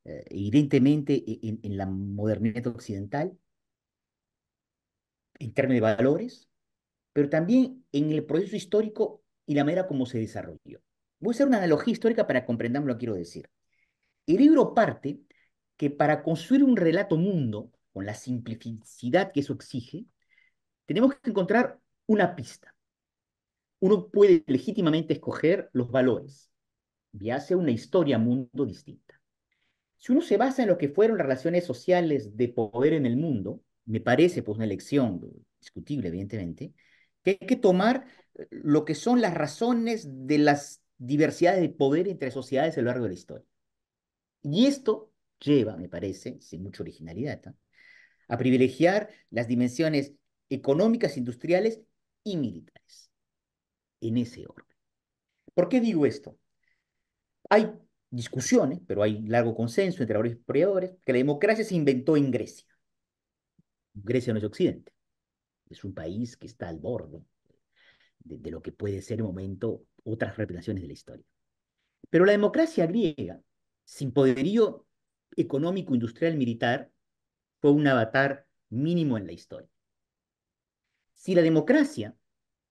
evidentemente en la modernidad occidental, en términos de valores, pero también en el proceso histórico y la manera como se desarrolló. Voy a hacer una analogía histórica para comprender lo que quiero decir. El libro parte que para construir un relato mundo, con la simplicidad que eso exige, tenemos que encontrar una pista. Uno puede legítimamente escoger los valores y hace una historia mundo distinta. Si uno se basa en lo que fueron las relaciones sociales de poder en el mundo, me parece pues una elección discutible, evidentemente, que hay que tomar lo que son las razones de las diversidades de poder entre sociedades a lo largo de la historia. Y esto lleva, me parece, sin mucha originalidad, ¿no?, a privilegiar las dimensiones económicas, industriales y militares, en ese orden. ¿Por qué digo esto? Hay discusiones, pero hay largo consenso entre varios historiadores, que la democracia se inventó en Grecia. Grecia no es Occidente, es un país que está al borde de lo que puede ser en un momento otras representaciones de la historia. Pero la democracia griega, sin poderío económico, industrial, militar, fue un avatar mínimo en la historia. Si la democracia,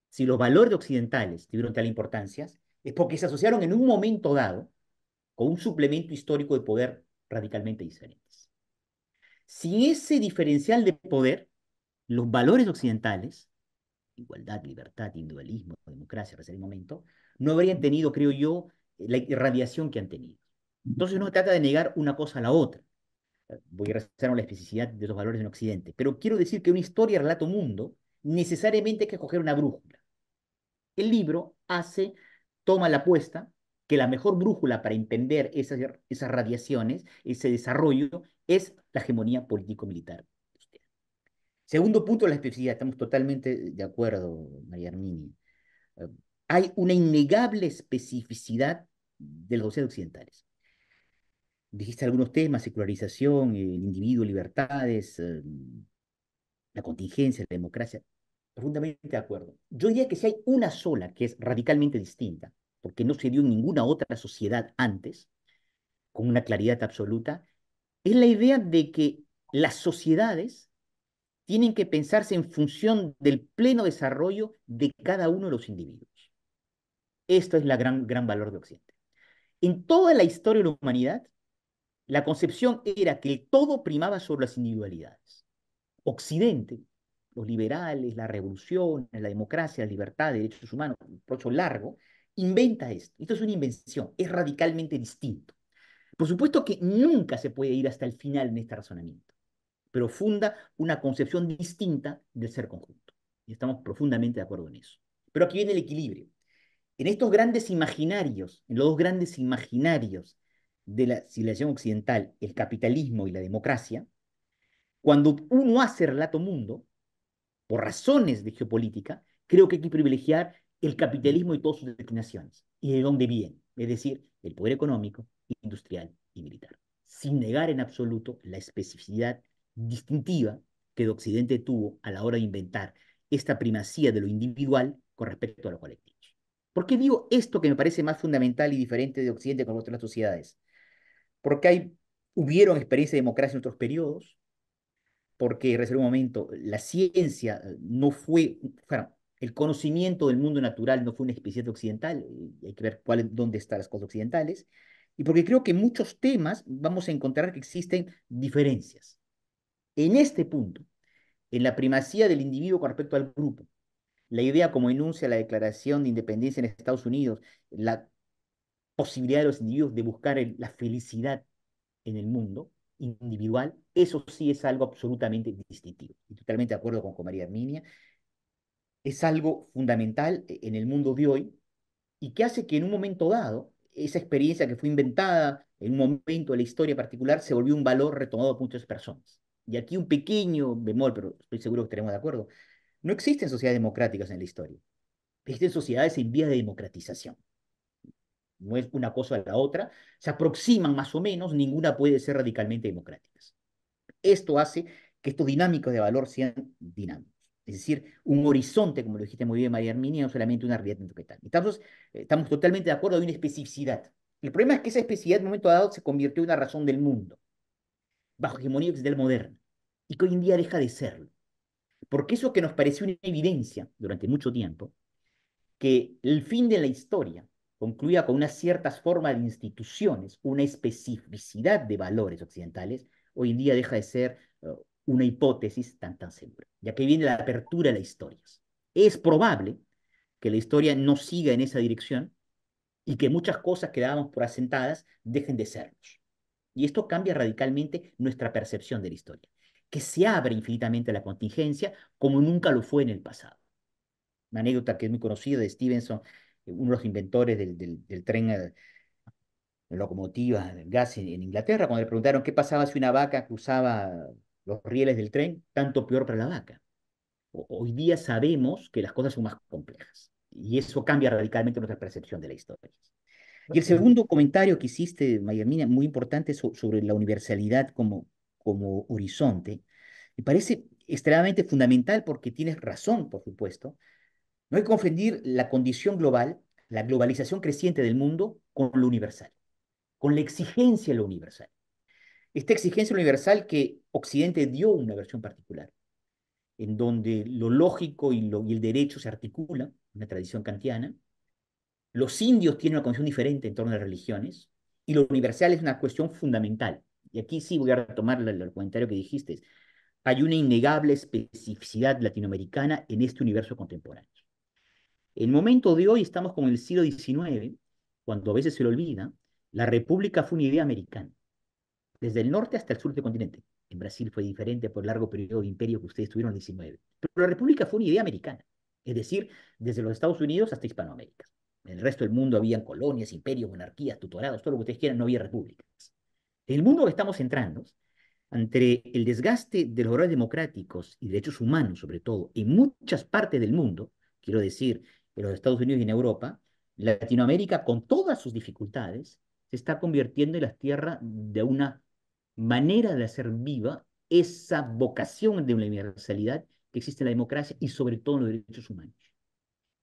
si los valores occidentales tuvieron tal importancia, es porque se asociaron en un momento dado con un suplemento histórico de poder radicalmente diferentes. Sin ese diferencial de poder, los valores occidentales, igualdad, libertad, individualismo, democracia, hasta el momento, no habrían tenido, creo yo, la irradiación que han tenido. Entonces no se trata de negar una cosa a la otra. Voy a rezar la especificidad de los valores en Occidente, pero quiero decir que una historia, relato mundo, necesariamente hay que coger una brújula. El libro toma la apuesta que la mejor brújula para entender esas radiaciones, ese desarrollo, es la hegemonía político-militar. Segundo punto, la especificidad. Estamos totalmente de acuerdo, María Armini. Eh, Hay una innegable especificidad de los docentes occidentales. Dijiste algunos temas: secularización, el individuo, libertades, la contingencia, la democracia. Profundamente de acuerdo. Yo diría que si hay una sola que es radicalmente distinta, porque no se dio en ninguna otra sociedad antes, con una claridad absoluta, es la idea de que las sociedades tienen que pensarse en función del pleno desarrollo de cada uno de los individuos. Esto es la gran valor de Occidente. En toda la historia de la humanidad, la concepción era que el todo primaba sobre las individualidades. Occidente, los liberales, la revolución, la democracia, la libertad, derechos humanos, un proceso largo, inventa esto. Esto es una invención, es radicalmente distinto. Por supuesto que nunca se puede ir hasta el final en este razonamiento, pero funda una concepción distinta del ser conjunto. Y estamos profundamente de acuerdo en eso. Pero aquí viene el equilibrio. En estos grandes imaginarios, en los dos grandes imaginarios de la civilización occidental, el capitalismo y la democracia, cuando uno hace relato mundo, por razones de geopolítica, creo que hay que privilegiar el capitalismo y todas sus declinaciones, y de dónde viene, es decir, el poder económico, industrial y militar, sin negar en absoluto la especificidad distintiva que el Occidente tuvo a la hora de inventar esta primacía de lo individual con respecto a lo colectivo. ¿Por qué digo esto que me parece más fundamental y diferente de Occidente con otras sociedades? Porque hubieron experiencias de democracia en otros periodos, porque, reservo un momento, la ciencia no fue, bueno, el conocimiento del mundo natural no fue una especialidad occidental, hay que ver dónde están las cosas occidentales, y porque creo que en muchos temas vamos a encontrar que existen diferencias. En este punto, en la primacía del individuo con respecto al grupo, la idea como enuncia la Declaración de Independencia en Estados Unidos, la posibilidad de los individuos de buscar la felicidad en el mundo individual, eso sí es algo absolutamente distintivo. Y totalmente de acuerdo con María Herminia, es algo fundamental en el mundo de hoy y que hace que en un momento dado, esa experiencia que fue inventada en un momento de la historia particular se volvió un valor retomado por muchas personas. Y aquí un pequeño bemol, pero estoy seguro que estaremos de acuerdo. No existen sociedades democráticas en la historia. Existen sociedades en vía de democratización. No es una cosa a la otra, se aproximan más o menos, ninguna puede ser radicalmente democráticas. Esto hace que estos dinámicos de valor sean dinámicos. Es decir, un horizonte, como lo dijiste muy bien, María Arminia, no solamente una realidad interpretada. Entonces, estamos totalmente de acuerdo, hay una especificidad. El problema es que esa especificidad en un momento dado se convirtió en una razón del mundo, bajo hegemonía occidental moderna, y que hoy en día deja de serlo. Porque eso que nos pareció una evidencia durante mucho tiempo, que el fin de la historia concluía con unas ciertas formas de instituciones, una especificidad de valores occidentales, hoy en día deja de ser una hipótesis tan segura, ya que viene la apertura de las historias. Es probable que la historia no siga en esa dirección y que muchas cosas que dábamos por asentadas dejen de serlos. Y esto cambia radicalmente nuestra percepción de la historia, que se abre infinitamente a la contingencia como nunca lo fue en el pasado. Una anécdota que es muy conocida de Stevenson, uno de los inventores del tren locomotivas de gas en Inglaterra, cuando le preguntaron qué pasaba si una vaca cruzaba los rieles del tren, tanto peor para la vaca. Hoy día sabemos que las cosas son más complejas y eso cambia radicalmente nuestra percepción de la historia. Y el segundo comentario que hiciste, Mayermina, muy importante sobre la universalidad como horizonte, me parece extremadamente fundamental porque tienes razón, por supuesto. No hay que confundir la condición global, la globalización creciente del mundo, con lo universal, con la exigencia de lo universal. Esta exigencia universal que Occidente dio una versión particular, en donde lo lógico y el derecho se articulan, una tradición kantiana. Los indios tienen una condición diferente en torno a las religiones, y lo universal es una cuestión fundamental. Y aquí sí voy a retomar el comentario que dijiste. Hay una innegable especificidad latinoamericana en este universo contemporáneo. En el momento de hoy estamos con el siglo XIX, cuando a veces se lo olvida, la república fue una idea americana, desde el norte hasta el sur del continente. En Brasil fue diferente por el largo periodo de imperio que ustedes tuvieron en el XIX. Pero la república fue una idea americana, es decir, desde los Estados Unidos hasta Hispanoamérica. En el resto del mundo habían colonias, imperios, monarquías, tutorados, todo lo que ustedes quieran, no había repúblicas. En el mundo que estamos entrando, ante el desgaste de los valores democráticos y derechos humanos, sobre todo, en muchas partes del mundo, quiero decir, en los Estados Unidos y en Europa, Latinoamérica, con todas sus dificultades, se está convirtiendo en la tierra de una manera de hacer viva esa vocación de la universalidad que existe en la democracia y sobre todo en los derechos humanos.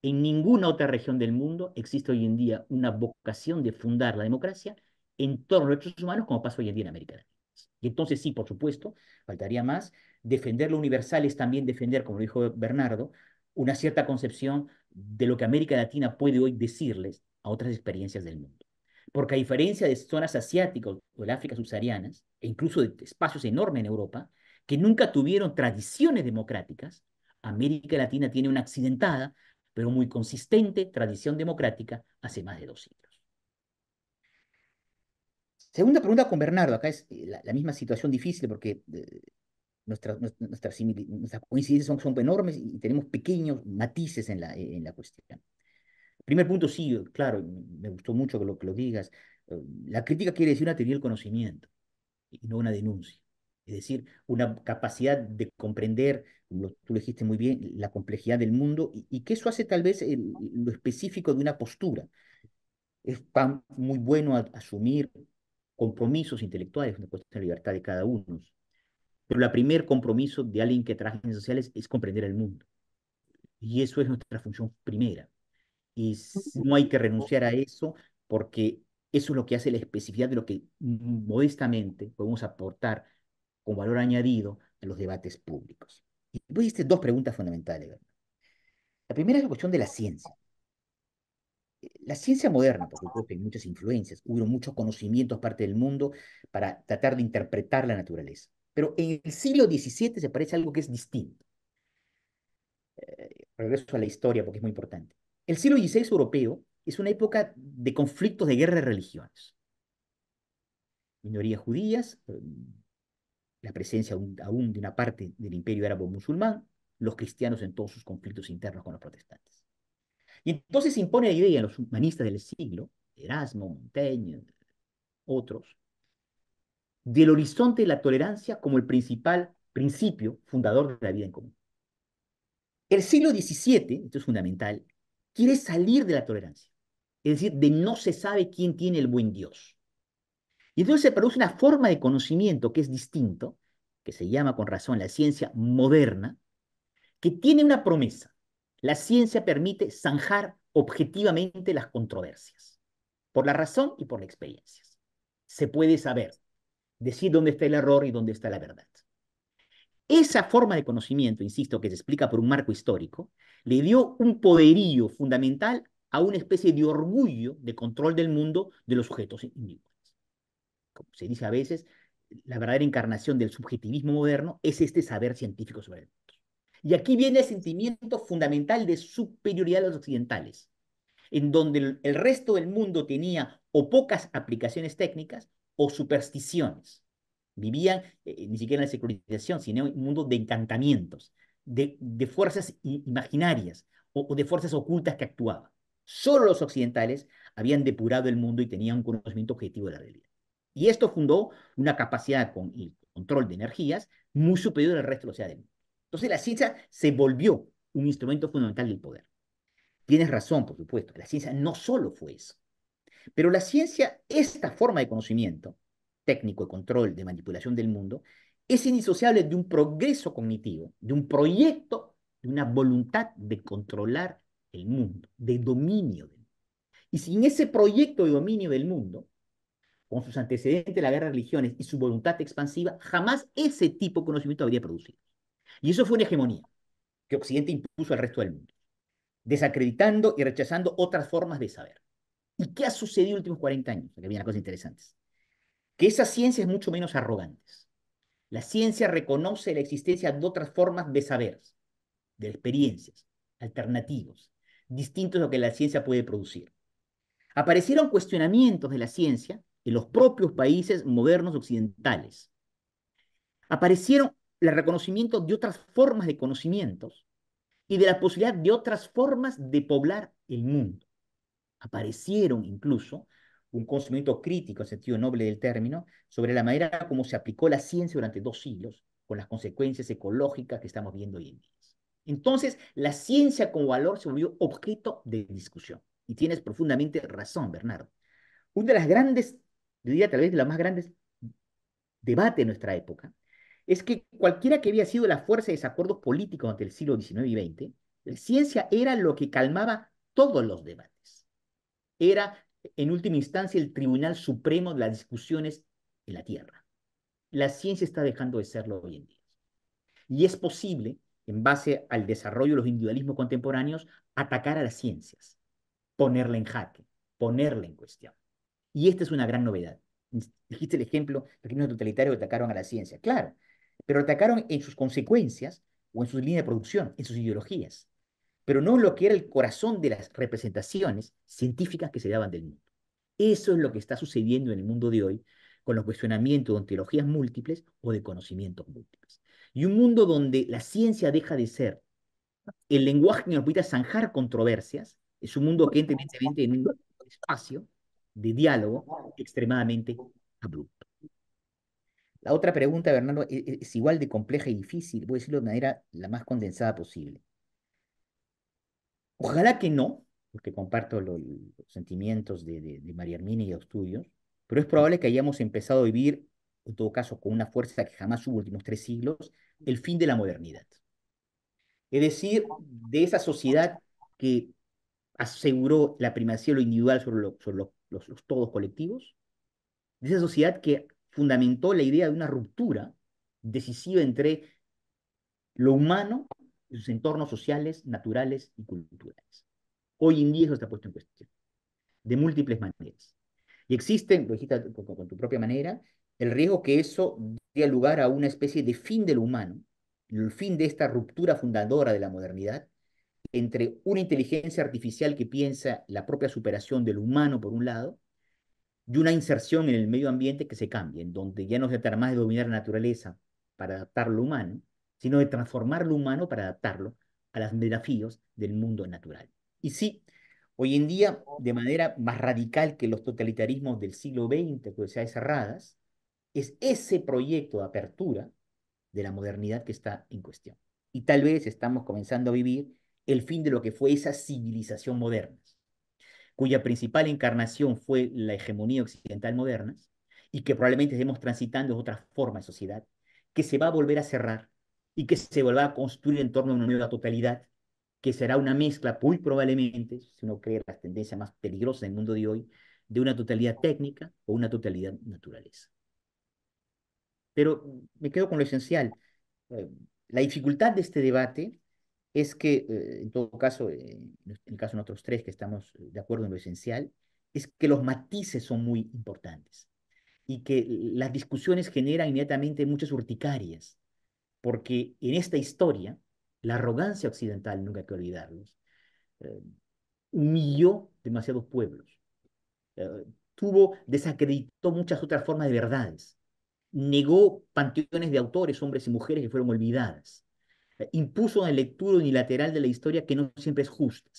En ninguna otra región del mundo existe hoy en día una vocación de fundar la democracia en torno a los derechos humanos como pasa hoy en día en América Latina. Y entonces sí, por supuesto, faltaría más. Defender lo universal es también defender, como lo dijo Bernardo, una cierta concepción de lo que América Latina puede hoy decirles a otras experiencias del mundo. Porque a diferencia de zonas asiáticas o de África subsaharianas, e incluso de espacios enormes en Europa, que nunca tuvieron tradiciones democráticas, América Latina tiene una accidentada, pero muy consistente tradición democrática hace más de 2 siglos. Segunda pregunta con Bernardo, acá es la misma situación difícil porque nuestras coincidencias son enormes y tenemos pequeños matices en la cuestión. Primer punto, sí, claro, me gustó mucho que lo digas. La crítica quiere decir una teoría del conocimiento y no una denuncia. Es decir, una capacidad de comprender, como tú lo dijiste muy bien, la complejidad del mundo y que eso hace tal vez lo específico de una postura. Es muy bueno asumir compromisos intelectuales, una cuestión de libertad de cada uno. Pero el primer compromiso de alguien que trabaja en ciencias sociales es comprender el mundo. Y eso es nuestra función primera. Y no hay que renunciar a eso porque eso es lo que hace la especificidad de lo que modestamente podemos aportar con valor añadido a los debates públicos. Y vos hiciste dos preguntas fundamentales, ¿verdad? La primera es la cuestión de la ciencia. La ciencia moderna, por supuesto, hay muchas influencias, hubo muchos conocimientos parte del mundo para tratar de interpretar la naturaleza. Pero en el siglo XVII se parece algo que es distinto. Regreso a la historia porque es muy importante. El siglo XVI europeo es una época de conflictos de guerra de religiones. Minorías judías, la presencia aún de una parte del imperio árabe musulmán, los cristianos en todos sus conflictos internos con los protestantes. Y entonces se impone la idea en los humanistas del siglo, Erasmo, Montaigne, otros, del horizonte de la tolerancia como el principal principio fundador de la vida en común. El siglo XVII, esto es fundamental, quiere salir de la tolerancia, es decir, de no se sabe quién tiene el buen Dios. Y entonces se produce una forma de conocimiento que es distinto, que se llama con razón la ciencia moderna, que tiene una promesa. La ciencia permite zanjar objetivamente las controversias, por la razón y por la experiencia. Se puede saber, decir dónde está el error y dónde está la verdad. Esa forma de conocimiento, insisto, que se explica por un marco histórico, le dio un poderío fundamental a una especie de orgullo de control del mundo de los sujetos individuales. Como se dice a veces, la verdadera encarnación del subjetivismo moderno es este saber científico sobre el mundo. Y aquí viene el sentimiento fundamental de superioridad de los occidentales, en donde el resto del mundo tenía o pocas aplicaciones técnicas o supersticiones. Vivían ni siquiera en la secularización, sino en un mundo de encantamientos, de fuerzas imaginarias o de fuerzas ocultas que actuaban. Solo los occidentales habían depurado el mundo y tenían un conocimiento objetivo de la realidad. Y esto fundó una capacidad con el control de energías muy superior al resto de la sociedad del mundo. Entonces la ciencia se volvió un instrumento fundamental del poder. Tienes razón, por supuesto, la ciencia no solo fue eso, pero la ciencia, esta forma de conocimiento técnico, de control, de manipulación del mundo, es indisociable de un progreso cognitivo, de un proyecto, de una voluntad de controlar el mundo, de dominio del mundo. Y sin ese proyecto de dominio del mundo, con sus antecedentes, la guerra de religiones y su voluntad expansiva, jamás ese tipo de conocimiento habría producido. Y eso fue una hegemonía que Occidente impuso al resto del mundo, desacreditando y rechazando otras formas de saber. ¿Y qué ha sucedido en los últimos 40 años? Aquí vienen cosas interesantes. Que esa ciencia es mucho menos arrogantes. La ciencia reconoce la existencia de otras formas de saberes, de experiencias, alternativos, distintos a lo que la ciencia puede producir. Aparecieron cuestionamientos de la ciencia en los propios países modernos occidentales. Aparecieron el reconocimiento de otras formas de conocimientos y de la posibilidad de otras formas de poblar el mundo. Aparecieron incluso un conocimiento crítico, en sentido noble del término, sobre la manera como se aplicó la ciencia durante 2 siglos, con las consecuencias ecológicas que estamos viendo hoy en día. Entonces, la ciencia como valor se volvió objeto de discusión. Y tienes profundamente razón, Bernardo. Una de las grandes, diría tal vez de las más grandes debates de nuestra época, es que cualquiera que había sido la fuerza de desacuerdos políticos ante el siglo XIX y XX, la ciencia era lo que calmaba todos los debates. Era, en última instancia, el tribunal supremo de las discusiones en la Tierra. La ciencia está dejando de serlo hoy en día. Y es posible, en base al desarrollo de los individualismos contemporáneos, atacar a las ciencias, ponerla en jaque, ponerla en cuestión. Y esta es una gran novedad. Dijiste el ejemplo de regímenes totalitarios que atacaron a la ciencia. Claro, pero atacaron en sus consecuencias o en su línea de producción, en sus ideologías, pero no lo que era el corazón de las representaciones científicas que se daban del mundo. Eso es lo que está sucediendo en el mundo de hoy con los cuestionamientos de ontologías múltiples o de conocimientos múltiples. Y un mundo donde la ciencia deja de ser el lenguaje que nos permite zanjar controversias, es un mundo que entra evidentemente en un espacio de diálogo extremadamente abrupto. La otra pregunta, Bernardo, es igual de compleja y difícil, voy a decirlo de manera la más condensada posible. Ojalá que no, porque comparto los sentimientos de María Hermínia y de los tuyos, pero es probable que hayamos empezado a vivir, en todo caso, con una fuerza que jamás hubo en los últimos 3 siglos, el fin de la modernidad. Es decir, de esa sociedad que aseguró la primacía de lo individual sobre los todos colectivos, de esa sociedad que fundamentó la idea de una ruptura decisiva entre lo humano y sus entornos sociales, naturales y culturales. Hoy en día eso está puesto en cuestión, de múltiples maneras. Y existe, lo dijiste con tu propia manera, el riesgo que eso dé lugar a una especie de fin de lo humano, el fin de esta ruptura fundadora de la modernidad, entre una inteligencia artificial que piensa la propia superación del humano por un lado, y una inserción en el medio ambiente que se cambia, en donde ya no se trata más de dominar la naturaleza para adaptar lo humano, sino de transformar lo humano para adaptarlo a los desafíos del mundo natural. Y sí, hoy en día, de manera más radical que los totalitarismos del siglo XX, sociedades cerradas, es ese proyecto de apertura de la modernidad que está en cuestión. Y tal vez estamos comenzando a vivir el fin de lo que fue esa civilización moderna, cuya principal encarnación fue la hegemonía occidental moderna, y que probablemente estemos transitando en otra forma de sociedad, que se va a volver a cerrar y que se volverá a construir en torno a una nueva totalidad, que será una mezcla, muy probablemente, si uno cree las tendencias más peligrosas del mundo de hoy, de una totalidad técnica o una totalidad naturaleza. Pero me quedo con lo esencial. Eh, la dificultad de este debate es que, en todo caso, en el caso de nosotros tres que estamos de acuerdo en lo esencial, es que los matices son muy importantes y que las discusiones generan inmediatamente muchas urticarias, porque en esta historia, la arrogancia occidental, nunca hay que olvidarlos, eh, humilló demasiados pueblos, desacreditó muchas otras formas de verdades, negó panteones de autores, hombres y mujeres que fueron olvidadas, impuso una lectura unilateral de la historia que no siempre es justa.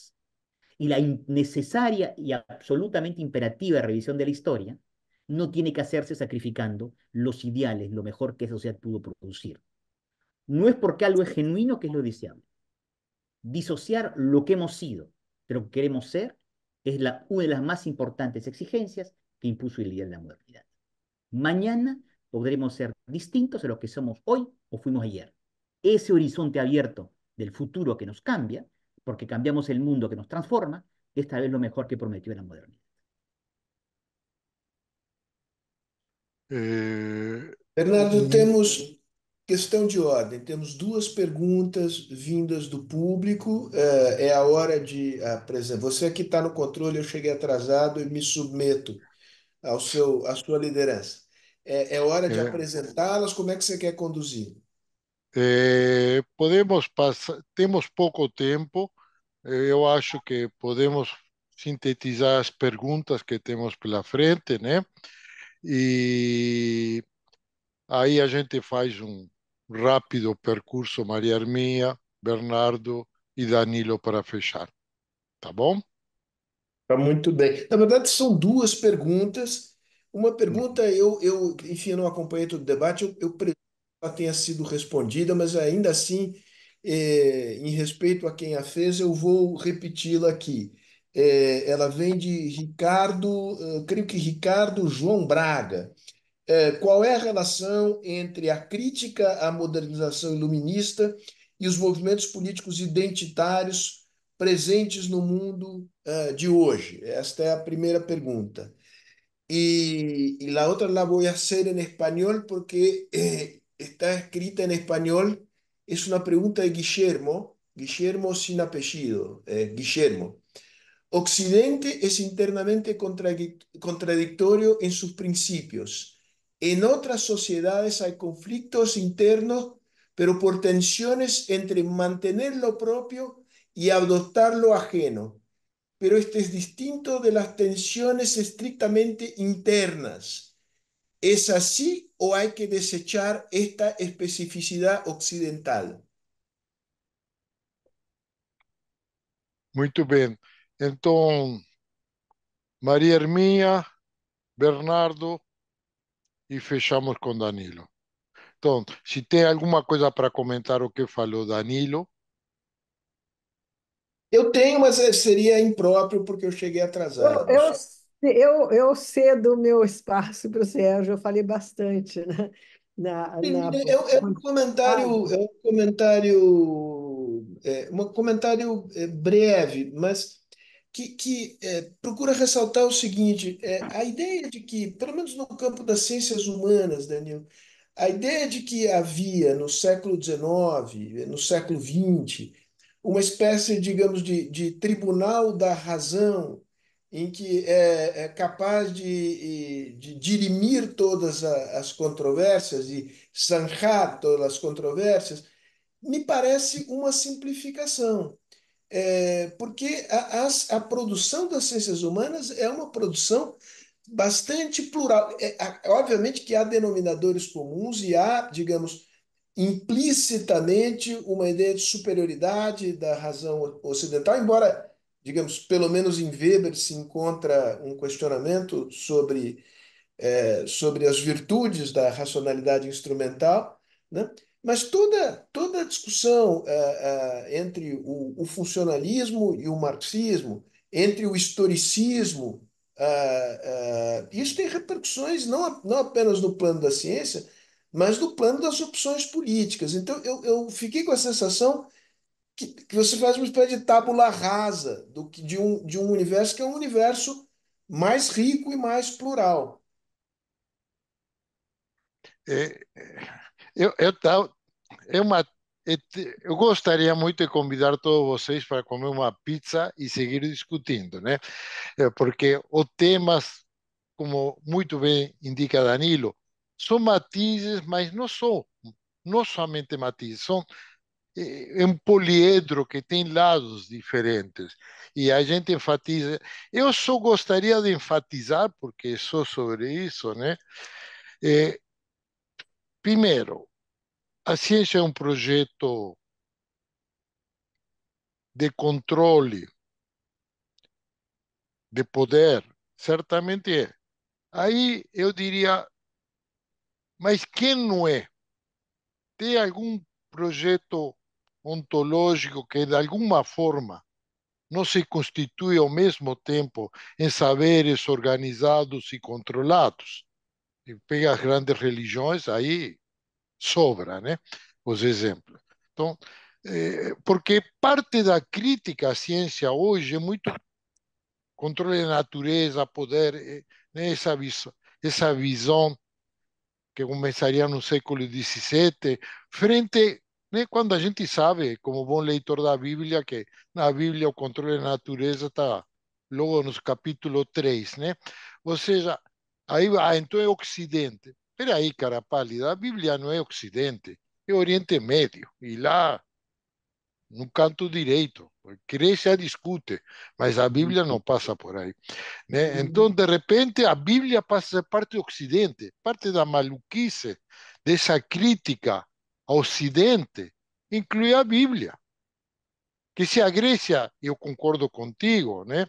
Y la necesaria y absolutamente imperativa revisión de la historia no tiene que hacerse sacrificando los ideales, lo mejor que esa sociedad pudo producir. No es porque algo es genuino que es lo deseable. Disociar lo que hemos sido de lo que queremos ser es una de las más importantes exigencias que impuso el ideal de la modernidad. Mañana podremos ser distintos de lo que somos hoy o fuimos ayer. Ese horizonte abierto del futuro que nos cambia, porque cambiamos el mundo que nos transforma, es tal vez lo mejor que prometió la modernidad. Eh, Bernardo, temos questão de ordem. Temos duas perguntas vindas do público. É a hora de apresentar. Você que está no controle, eu cheguei atrasado e me submeto à sua liderança. É hora de eh, apresentá-las. Como é que você quer conduzir? podemos pasar, temos pouco tempo, eu acho que podemos sintetizar as perguntas que temos pela frente, né? E aí a gente faz um rápido percurso, Maria Hermínia, Bernardo e Danilo para fechar, tá bom? Tá muito bem. Na verdade, são duas perguntas. Uma pergunta, enfim, eu não acompanhei todo o debate, eu presumo que ela tenha sido respondida, mas ainda assim, em respeito a quem a fez, eu vou repeti-la aqui. Ela vem de Ricardo, creio que Ricardo João Braga. Qual é a relação entre a crítica à modernização iluminista e os movimentos políticos identitários presentes no mundo de hoje? Esta é a primeira pergunta. Y la otra la voy a hacer en español porque está escrita en español. Es una pregunta de Guillermo, Guillermo sin apellido, Guillermo. Occidente es internamente contradictorio en sus principios. En otras sociedades hay conflictos internos, pero por tensiones entre mantener lo propio y adoptar lo ajeno. Pero este es distinto de las tensiones estrictamente internas. ¿Es así o hay que desechar esta especificidad occidental? Muito bem. Então, Maria Hermínia, Bernardo e fechamos com Danilo. Então, se tem alguma coisa para comentar o que falou Danilo, Eu tenho, mas seria impróprio porque eu cheguei Eu, atrasado. eu, eu cedo o meu espaço para o Sérgio, eu falei bastante, né? Na É um comentário, um comentário breve, mas que procura ressaltar o seguinte: a ideia de que, pelo menos no campo das ciências humanas, Daniel, a ideia de que havia no século XIX, no século XX, uma espécie, digamos, de tribunal da razão, em que é capaz de dirimir todas as controvérsias e zanjar todas as controvérsias, me parece uma simplificação. Porque a produção das ciências humanas é uma produção bastante plural. Obviamente que há denominadores comuns e há, digamos, implicitamente uma ideia de superioridade da razão ocidental, embora, digamos, pelo menos em Weber se encontra um questionamento sobre as virtudes da racionalidade instrumental, né? Mas toda a discussão entre o funcionalismo e o marxismo, entre o historicismo, isso tem repercussões não apenas no plano da ciência, mas no plano das opções políticas. Então, eu fiquei com a sensação que você faz uma espécie de tábula rasa de um universo que é um universo mais rico e mais plural. é, tá, é uma, eu gostaria muito de convidar todos vocês para comer uma pizza e seguir discutindo, né? Porque os temas, como muito bem indica Danilo, são matizes, mas não somente matizes, são um poliedro que tem lados diferentes. E a gente enfatiza. Eu só gostaria de enfatizar, porque sou sobre isso, né? Eh, Primeiro, a ciência é um projeto de controle de poder, certamente é. Aí eu diria, mas quem não é? Tem algum projeto ontológico que, de alguma forma, não se constitui ao mesmo tempo em saberes organizados e controlados? E pega as grandes religiões, aí sobra, né? Os exemplos. Então, porque parte da crítica à ciência hoje é muito controle da natureza, poder, né? Essa visão que começaria no século XVII, frente, né, quando a gente sabe, como bom leitor da Bíblia, que na Bíblia o controle da natureza está logo no capítulo 3, né? Ou seja, aí, então é Ocidente. Espera aí, cara pálida, a Bíblia não é Ocidente, é Oriente Médio. E lá no canto direito, cresce a discute, mas a Bíblia não passa por aí, né? Então, de repente, a Bíblia passa a ser parte do Ocidente, parte da maluquice dessa crítica ao Ocidente, inclui a Bíblia. Que se a Grécia, eu concordo contigo, né?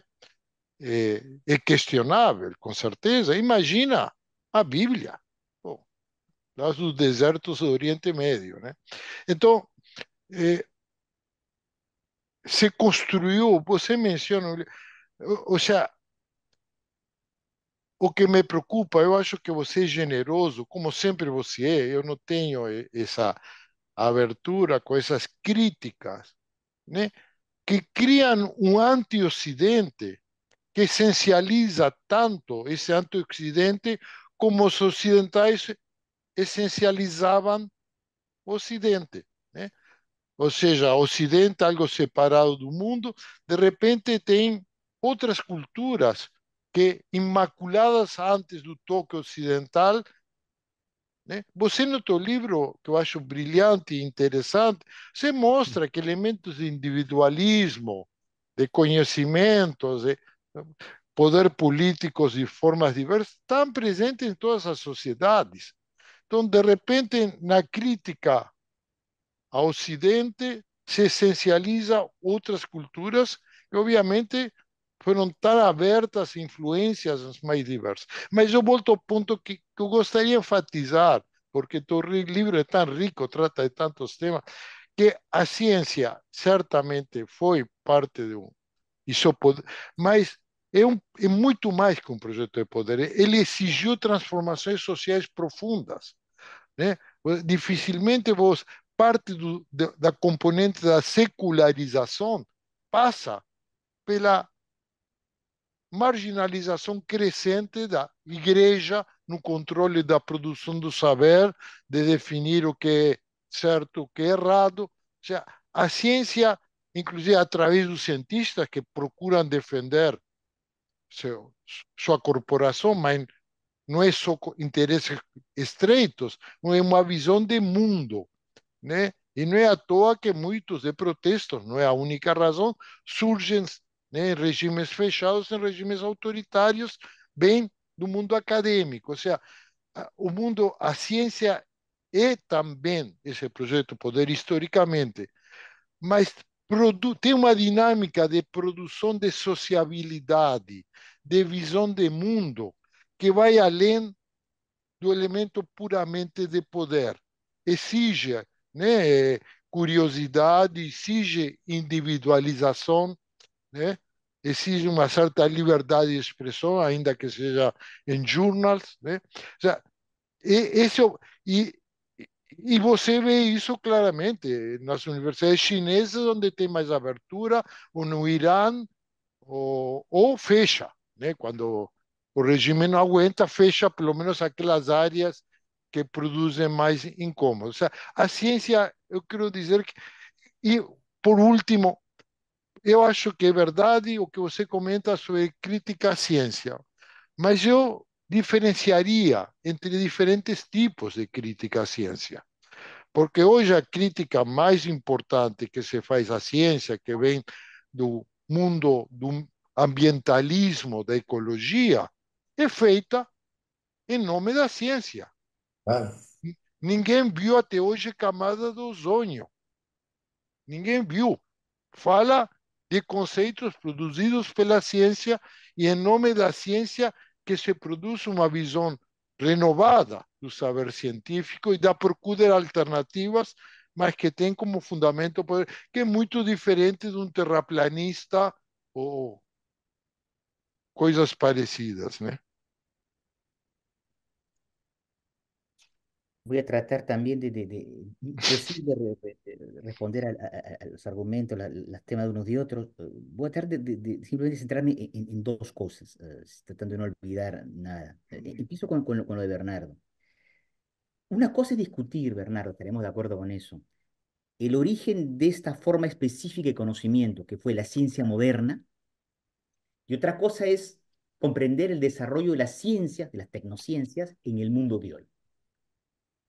É questionável, com certeza. Imagina a Bíblia, pô, lá dos desertos do Oriente Médio, né? Então, eh, se construiu, você menciona, ou seja, o que me preocupa, eu acho que você é generoso, como sempre você é, eu não tenho essa abertura com essas críticas, né? Que criam um anti-Ocidente que essencializa tanto esse anti-Ocidente como os ocidentais essencializavam o Ocidente, né? Ou seja, Ocidente, algo separado do mundo, de repente tem outras culturas que, imaculadas antes do toque ocidental, né? Você, no teu livro, que eu acho brilhante e interessante, você mostra que elementos de individualismo, de conhecimentos, de poder políticos de formas diversas, estão presentes em todas as sociedades. Então, de repente, na crítica a Ocidente se essencializa outras culturas que, obviamente, foram tão abertas a influências mais diversas. Mas eu volto ao ponto que eu gostaria de enfatizar, porque teu livro é tão rico, trata de tantos temas, que a ciência certamente foi parte de um, isso pode, mas é muito mais que um projeto de poder. Ele exigiu transformações sociais profundas, né? Dificilmente vos parte da componente da secularização passa pela marginalização crescente da igreja no controle da produção do saber, de definir o que é certo, o que é errado. Ou seja, a ciência, inclusive através dos cientistas que procuram defender seu, sua corporação, mas não é só interesses estreitos, não é uma visão de mundo, né? E não é à toa que muitos de protestos, não é a única razão, surgem, né, em regimes fechados, em regimes autoritários, bem do mundo acadêmico. Ou seja, o mundo, a ciência é também esse projeto poder historicamente, mas tem uma dinâmica de produção de sociabilidade, de visão de mundo, que vai além do elemento puramente de poder. Exige, né, curiosidade, exige individualização, né? Exige uma certa liberdade de expressão, ainda que seja em journals, né? Ou seja, esse, e, e você vê isso claramente nas universidades chinesas, onde tem mais abertura, ou no Irã, ou fecha, né? Quando o regime não aguenta, fecha pelo menos aquelas áreas que produzem mais incômodos. Ou seja, a ciência, eu quero dizer que, e por último, eu acho que é verdade o que você comenta sobre crítica à ciência, mas eu diferenciaria entre diferentes tipos de crítica à ciência. Porque hoje a crítica mais importante que se faz à ciência, que vem do mundo do ambientalismo, da ecologia, é feita em nome da ciência. Claro. Ninguém viu até hoje camada do ozônio. Ninguém viu. Fala de conceitos produzidos pela ciência e, em nome da ciência, que se produz uma visão renovada do saber científico e da procura de alternativas, mas que tem como fundamento o poder, que é muito diferente de um terraplanista ou coisas parecidas, né? Voy a tratar también imposible responder a los argumentos, los temas de unos y otros. Voy a tratar de simplemente centrarme en dos cosas, tratando de no olvidar nada. Empiezo con lo de Bernardo. Una cosa es discutir, Bernardo, estaremos de acuerdo con eso, el origen de esta forma específica de conocimiento, que fue la ciencia moderna, y otra cosa es comprender el desarrollo de las ciencias, de las tecnociencias, en el mundo de hoy.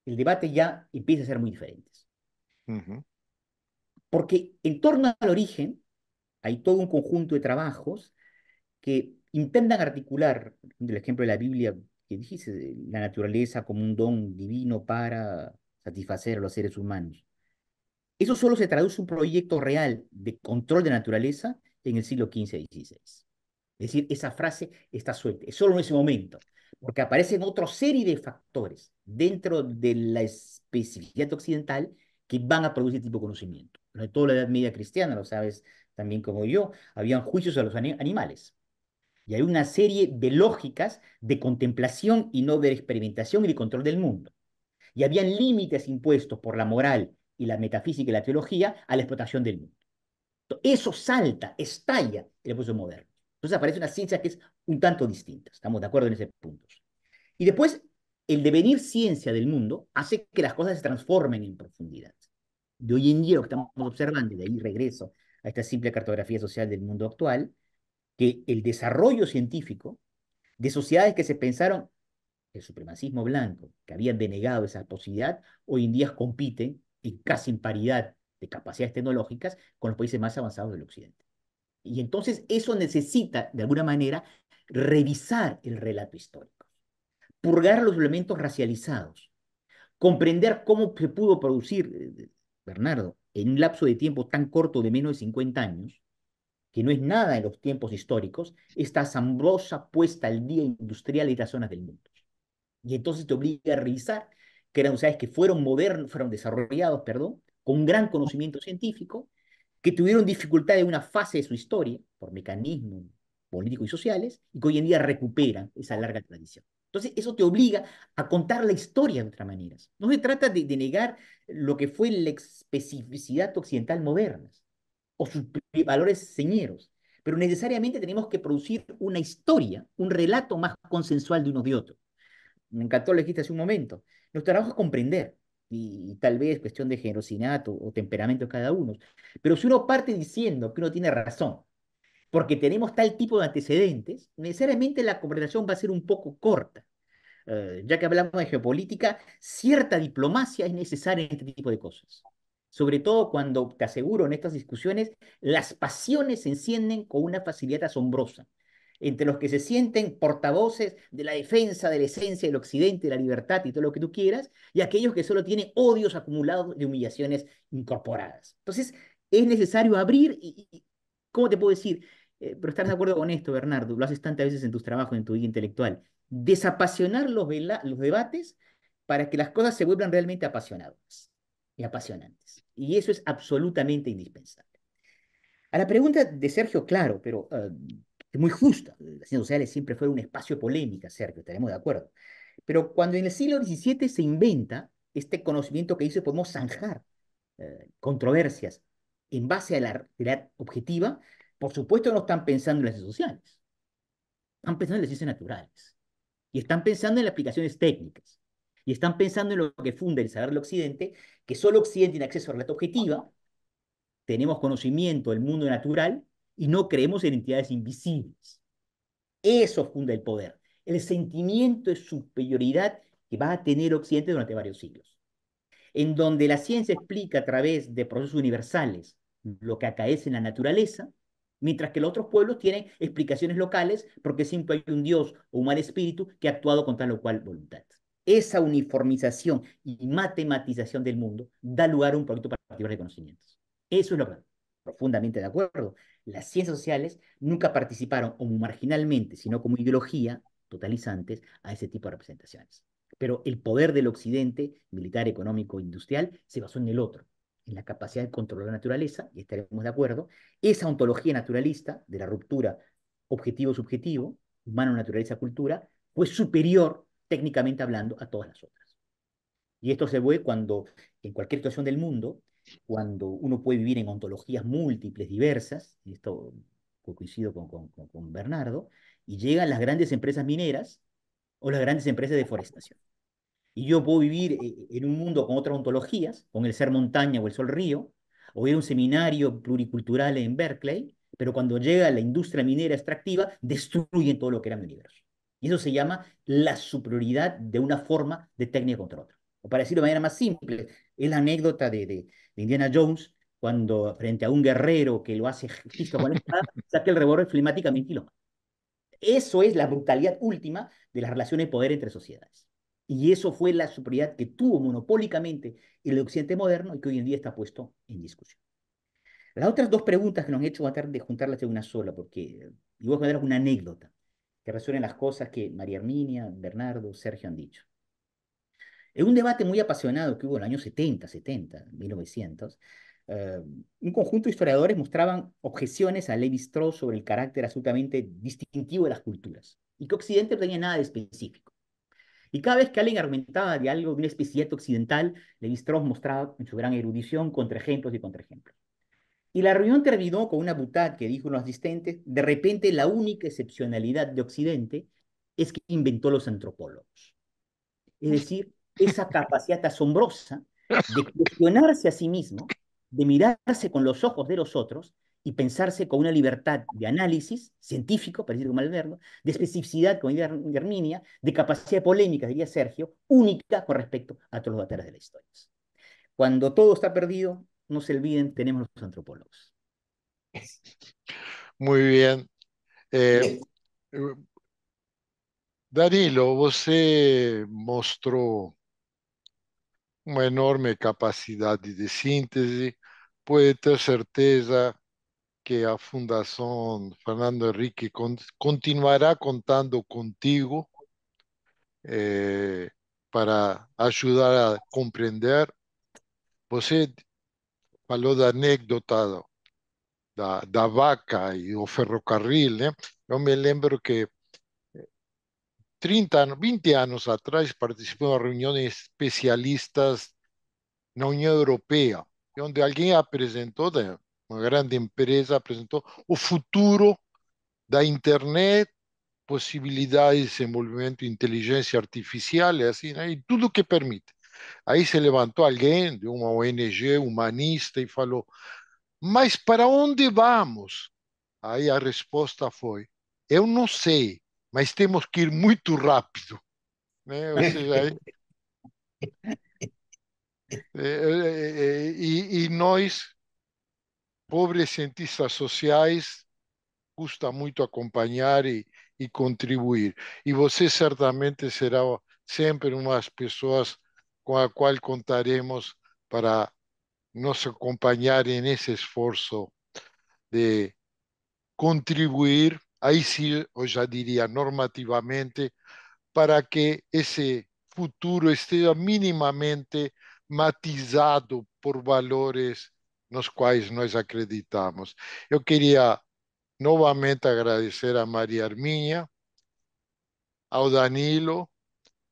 El debate ya empieza a ser muy diferente. Uhum. Porque en torno al origen hay todo un conjunto de trabajos que intentan articular, el ejemplo de la Biblia que dijiste, la naturaleza como un don divino para satisfacer a los seres humanos. Eso solo se traduce en un proyecto real de control de naturaleza en el siglo XV-XVI. Es decir, esa frase está suelta, es solo en ese momento, porque aparecen otra serie de factores dentro de la especificidad occidental que van a producir este tipo de conocimiento. Durante toda la Edad Media cristiana, lo sabes también como yo, habían juicios a los animales. Y hay una serie de lógicas de contemplación y no de experimentación y de control del mundo. Y habían límites impuestos por la moral y la metafísica y la teología a la explotación del mundo. Eso salta, estalla en el proceso moderno. Entonces aparece una ciencia que es un tanto distinta. Estamos de acuerdo en ese punto. Y después, el devenir ciencia del mundo hace que las cosas se transformen en profundidad. De hoy en día lo que estamos observando, y de ahí regreso a esta simple cartografía social del mundo actual, que el desarrollo científico de sociedades que se pensaron el supremacismo blanco, que habían denegado esa posibilidad, hoy en día compiten en casi en paridad de capacidades tecnológicas con los países más avanzados del occidente. Y entonces eso necesita, de alguna manera, revisar el relato histórico, purgar los elementos racializados, comprender cómo se pudo producir, Bernardo, en un lapso de tiempo tan corto de menos de 50 años, que no es nada en los tiempos históricos, esta asombrosa puesta al día industrial de las zonas del mundo. Y entonces te obliga a revisar que eran unidades que fueron modernos, fueron desarrollados, perdón, con un gran conocimiento científico, que tuvieron dificultad en una fase de su historia por mecanismos políticos y sociales, y que hoy en día recuperan esa larga tradición. Entonces, eso te obliga a contar la historia de otras maneras. No se trata de negar lo que fue la especificidad occidental moderna o sus valores señeros, pero necesariamente tenemos que producir una historia, un relato más consensual de unos de otros. Me encantó lo que dijiste hace un momento. Nuestro trabajo es comprender, y tal vez cuestión de generosidad o temperamento de cada uno. Pero si uno parte diciendo que uno tiene razón, porque tenemos tal tipo de antecedentes, necesariamente la conversación va a ser un poco corta. Ya que hablamos de geopolítica, cierta diplomacia es necesaria en este tipo de cosas. Sobre todo cuando, te aseguro, en estas discusiones, las pasiones se encienden con una facilidad asombrosa. Entre los que se sienten portavoces de la defensa de la esencia del occidente, de la libertad y todo lo que tú quieras, y aquellos que solo tienen odios acumulados de humillaciones incorporadas. Entonces, es necesario abrir ¿cómo te puedo decir? Pero estar de acuerdo con esto, Bernardo, lo haces tantas veces en tus trabajos, en tu vida intelectual, desapasionar los debates para que las cosas se vuelvan realmente apasionadas y apasionantes. Y eso es absolutamente indispensable. A la pregunta de Sergio, claro, pero es muy justa. Las ciencias sociales siempre fueron un espacio de polémica, Sergio, estaremos de acuerdo. Pero cuando en el siglo XVII se inventa este conocimiento que dice podemos zanjar controversias en base a la realidad objetiva, por supuesto no están pensando en las ciencias sociales, están pensando en las ciencias naturales. Y están pensando en las aplicaciones técnicas. Y están pensando en lo que funda el saber del Occidente, que solo Occidente tiene acceso a la realidad objetiva, tenemos conocimiento del mundo natural y no creemos en entidades invisibles. Eso funda el poder, el sentimiento de superioridad que va a tener Occidente durante varios siglos, en donde la ciencia explica a través de procesos universales lo que acaece en la naturaleza, mientras que los otros pueblos tienen explicaciones locales porque siempre hay un Dios o un mal espíritu que ha actuado con tal o cual voluntad. Esa uniformización y matematización del mundo da lugar a un proyecto particular de conocimientos. Eso es lo que profundamente de acuerdo. las ciencias sociales nunca participaron como marginalmente, sino como ideología totalizantes a ese tipo de representaciones. Pero el poder del occidente, militar, económico, industrial, se basó en el otro, en la capacidad de controlar la naturaleza, y estaremos de acuerdo. Esa ontología naturalista de la ruptura objetivo-subjetivo, humano, naturaleza, cultura, fue superior, técnicamente hablando, a todas las otras. Y esto se ve cuando, en cualquier situación del mundo, cuando uno puede vivir en ontologías múltiples, diversas, y esto coincido con Bernardo, y llegan las grandes empresas mineras o las grandes empresas de deforestación. Y yo puedo vivir en un mundo con otras ontologías, con el ser montaña o el sol río, o ir a un seminario pluricultural en Berkeley, pero cuando llega la industria minera extractiva, destruyen todo lo que era mi universo. Y eso se llama la superioridad de una forma de técnica contra otra. O para decirlo de manera más simple, es la anécdota de Indiana Jones, cuando frente a un guerrero que lo hace justo con la espada, saca el revólver flemáticamente y lo mata. Eso es la brutalidad última de las relaciones de poder entre sociedades. Y eso fue la superioridad que tuvo monopólicamente el occidente moderno y que hoy en día está puesto en discusión. Las otras dos preguntas que nos han hecho, voy a tratar de juntarlas en una sola, porque y voy a contar una anécdota que resuenen las cosas que María Herminia, Bernardo, Sergio han dicho. En un debate muy apasionado que hubo en los años 70, 1900, un conjunto de historiadores mostraban objeciones a Levi-Strauss sobre el carácter absolutamente distintivo de las culturas y que Occidente no tenía nada de específico. Y cada vez que alguien argumentaba de algo, de una especialidad occidental, Levi-Strauss mostraba en su gran erudición contraejemplos y contraejemplos. Y la reunión terminó con una butad que dijo unos asistentes: de repente la única excepcionalidad de Occidente es que inventó los antropólogos. Es decir, esa capacidad asombrosa de cuestionarse a sí mismo, de mirarse con los ojos de los otros y pensarse con una libertad de análisis científico, parecido como Alberto, de especificidad, como diría Herminia, de capacidad polémica, diría Sergio, única con respecto a todos los batallas de la historia. Cuando todo está perdido, no se olviden, tenemos los antropólogos. Muy bien. Eh, Bien. Danilo, você mostrou uma enorme capacidade de síntese. Pode ter certeza que a Fundação Fernando Henrique continuará contando contigo eh, para ajudar a compreender. Você falou da anedota da vaca e o ferrocarril, né? Eu me lembro que 30 anos, 20 anos atrás participei de uma reunião de especialistas na União Europeia, onde alguém apresentou, uma grande empresa apresentou o futuro da internet, possibilidades de desenvolvimento de inteligência artificial, e assim, né? E tudo que permite. Aí se levantou alguém de uma ONG humanista e falou: mas para onde vamos? Aí a resposta foi: eu não sei, mas temos que ir muito rápido, né? Ou seja, e nós, pobres cientistas sociais, custa muito acompanhar e contribuir. E você certamente será sempre uma das pessoas com a qual contaremos para nos acompanhar nesse esforço de contribuir, aí sim, eu já diria normativamente, para que esse futuro esteja minimamente matizado por valores nos quais nós acreditamos. Eu queria novamente agradecer a Maria Arminha, ao Danilo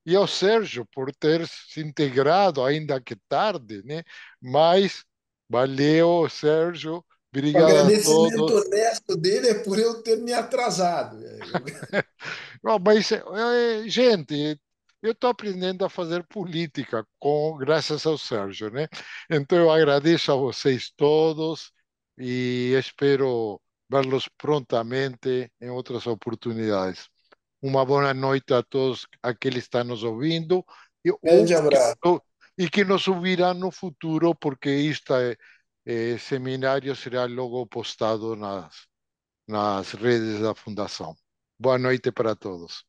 e ao Sérgio por ter se integrado, ainda que tarde, né? Mas valeu, Sérgio. O Obrigado a agradecimento todos. honesto dele é por eu ter me atrasado. Não, mas, gente, eu estou aprendendo a fazer política graças ao Sérgio, né? Então eu agradeço a vocês todos e espero vê-los prontamente em outras oportunidades. Uma boa noite a todos aqueles que estão nos ouvindo Grande abraço. e que nos ouvirão no futuro, porque este seminário será logo postado nas redes da Fundação. Boa noite para todos.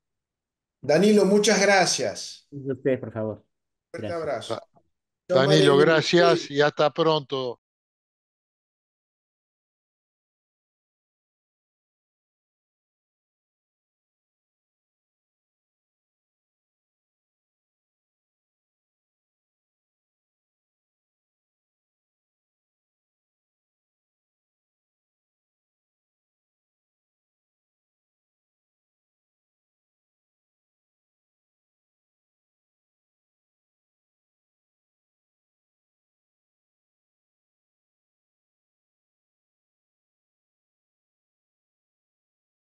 Danilo, muchas gracias. Ustedes, por favor. Fuerte Gracias. abrazo. Chao, María Danilo, Herminia. gracias y hasta pronto.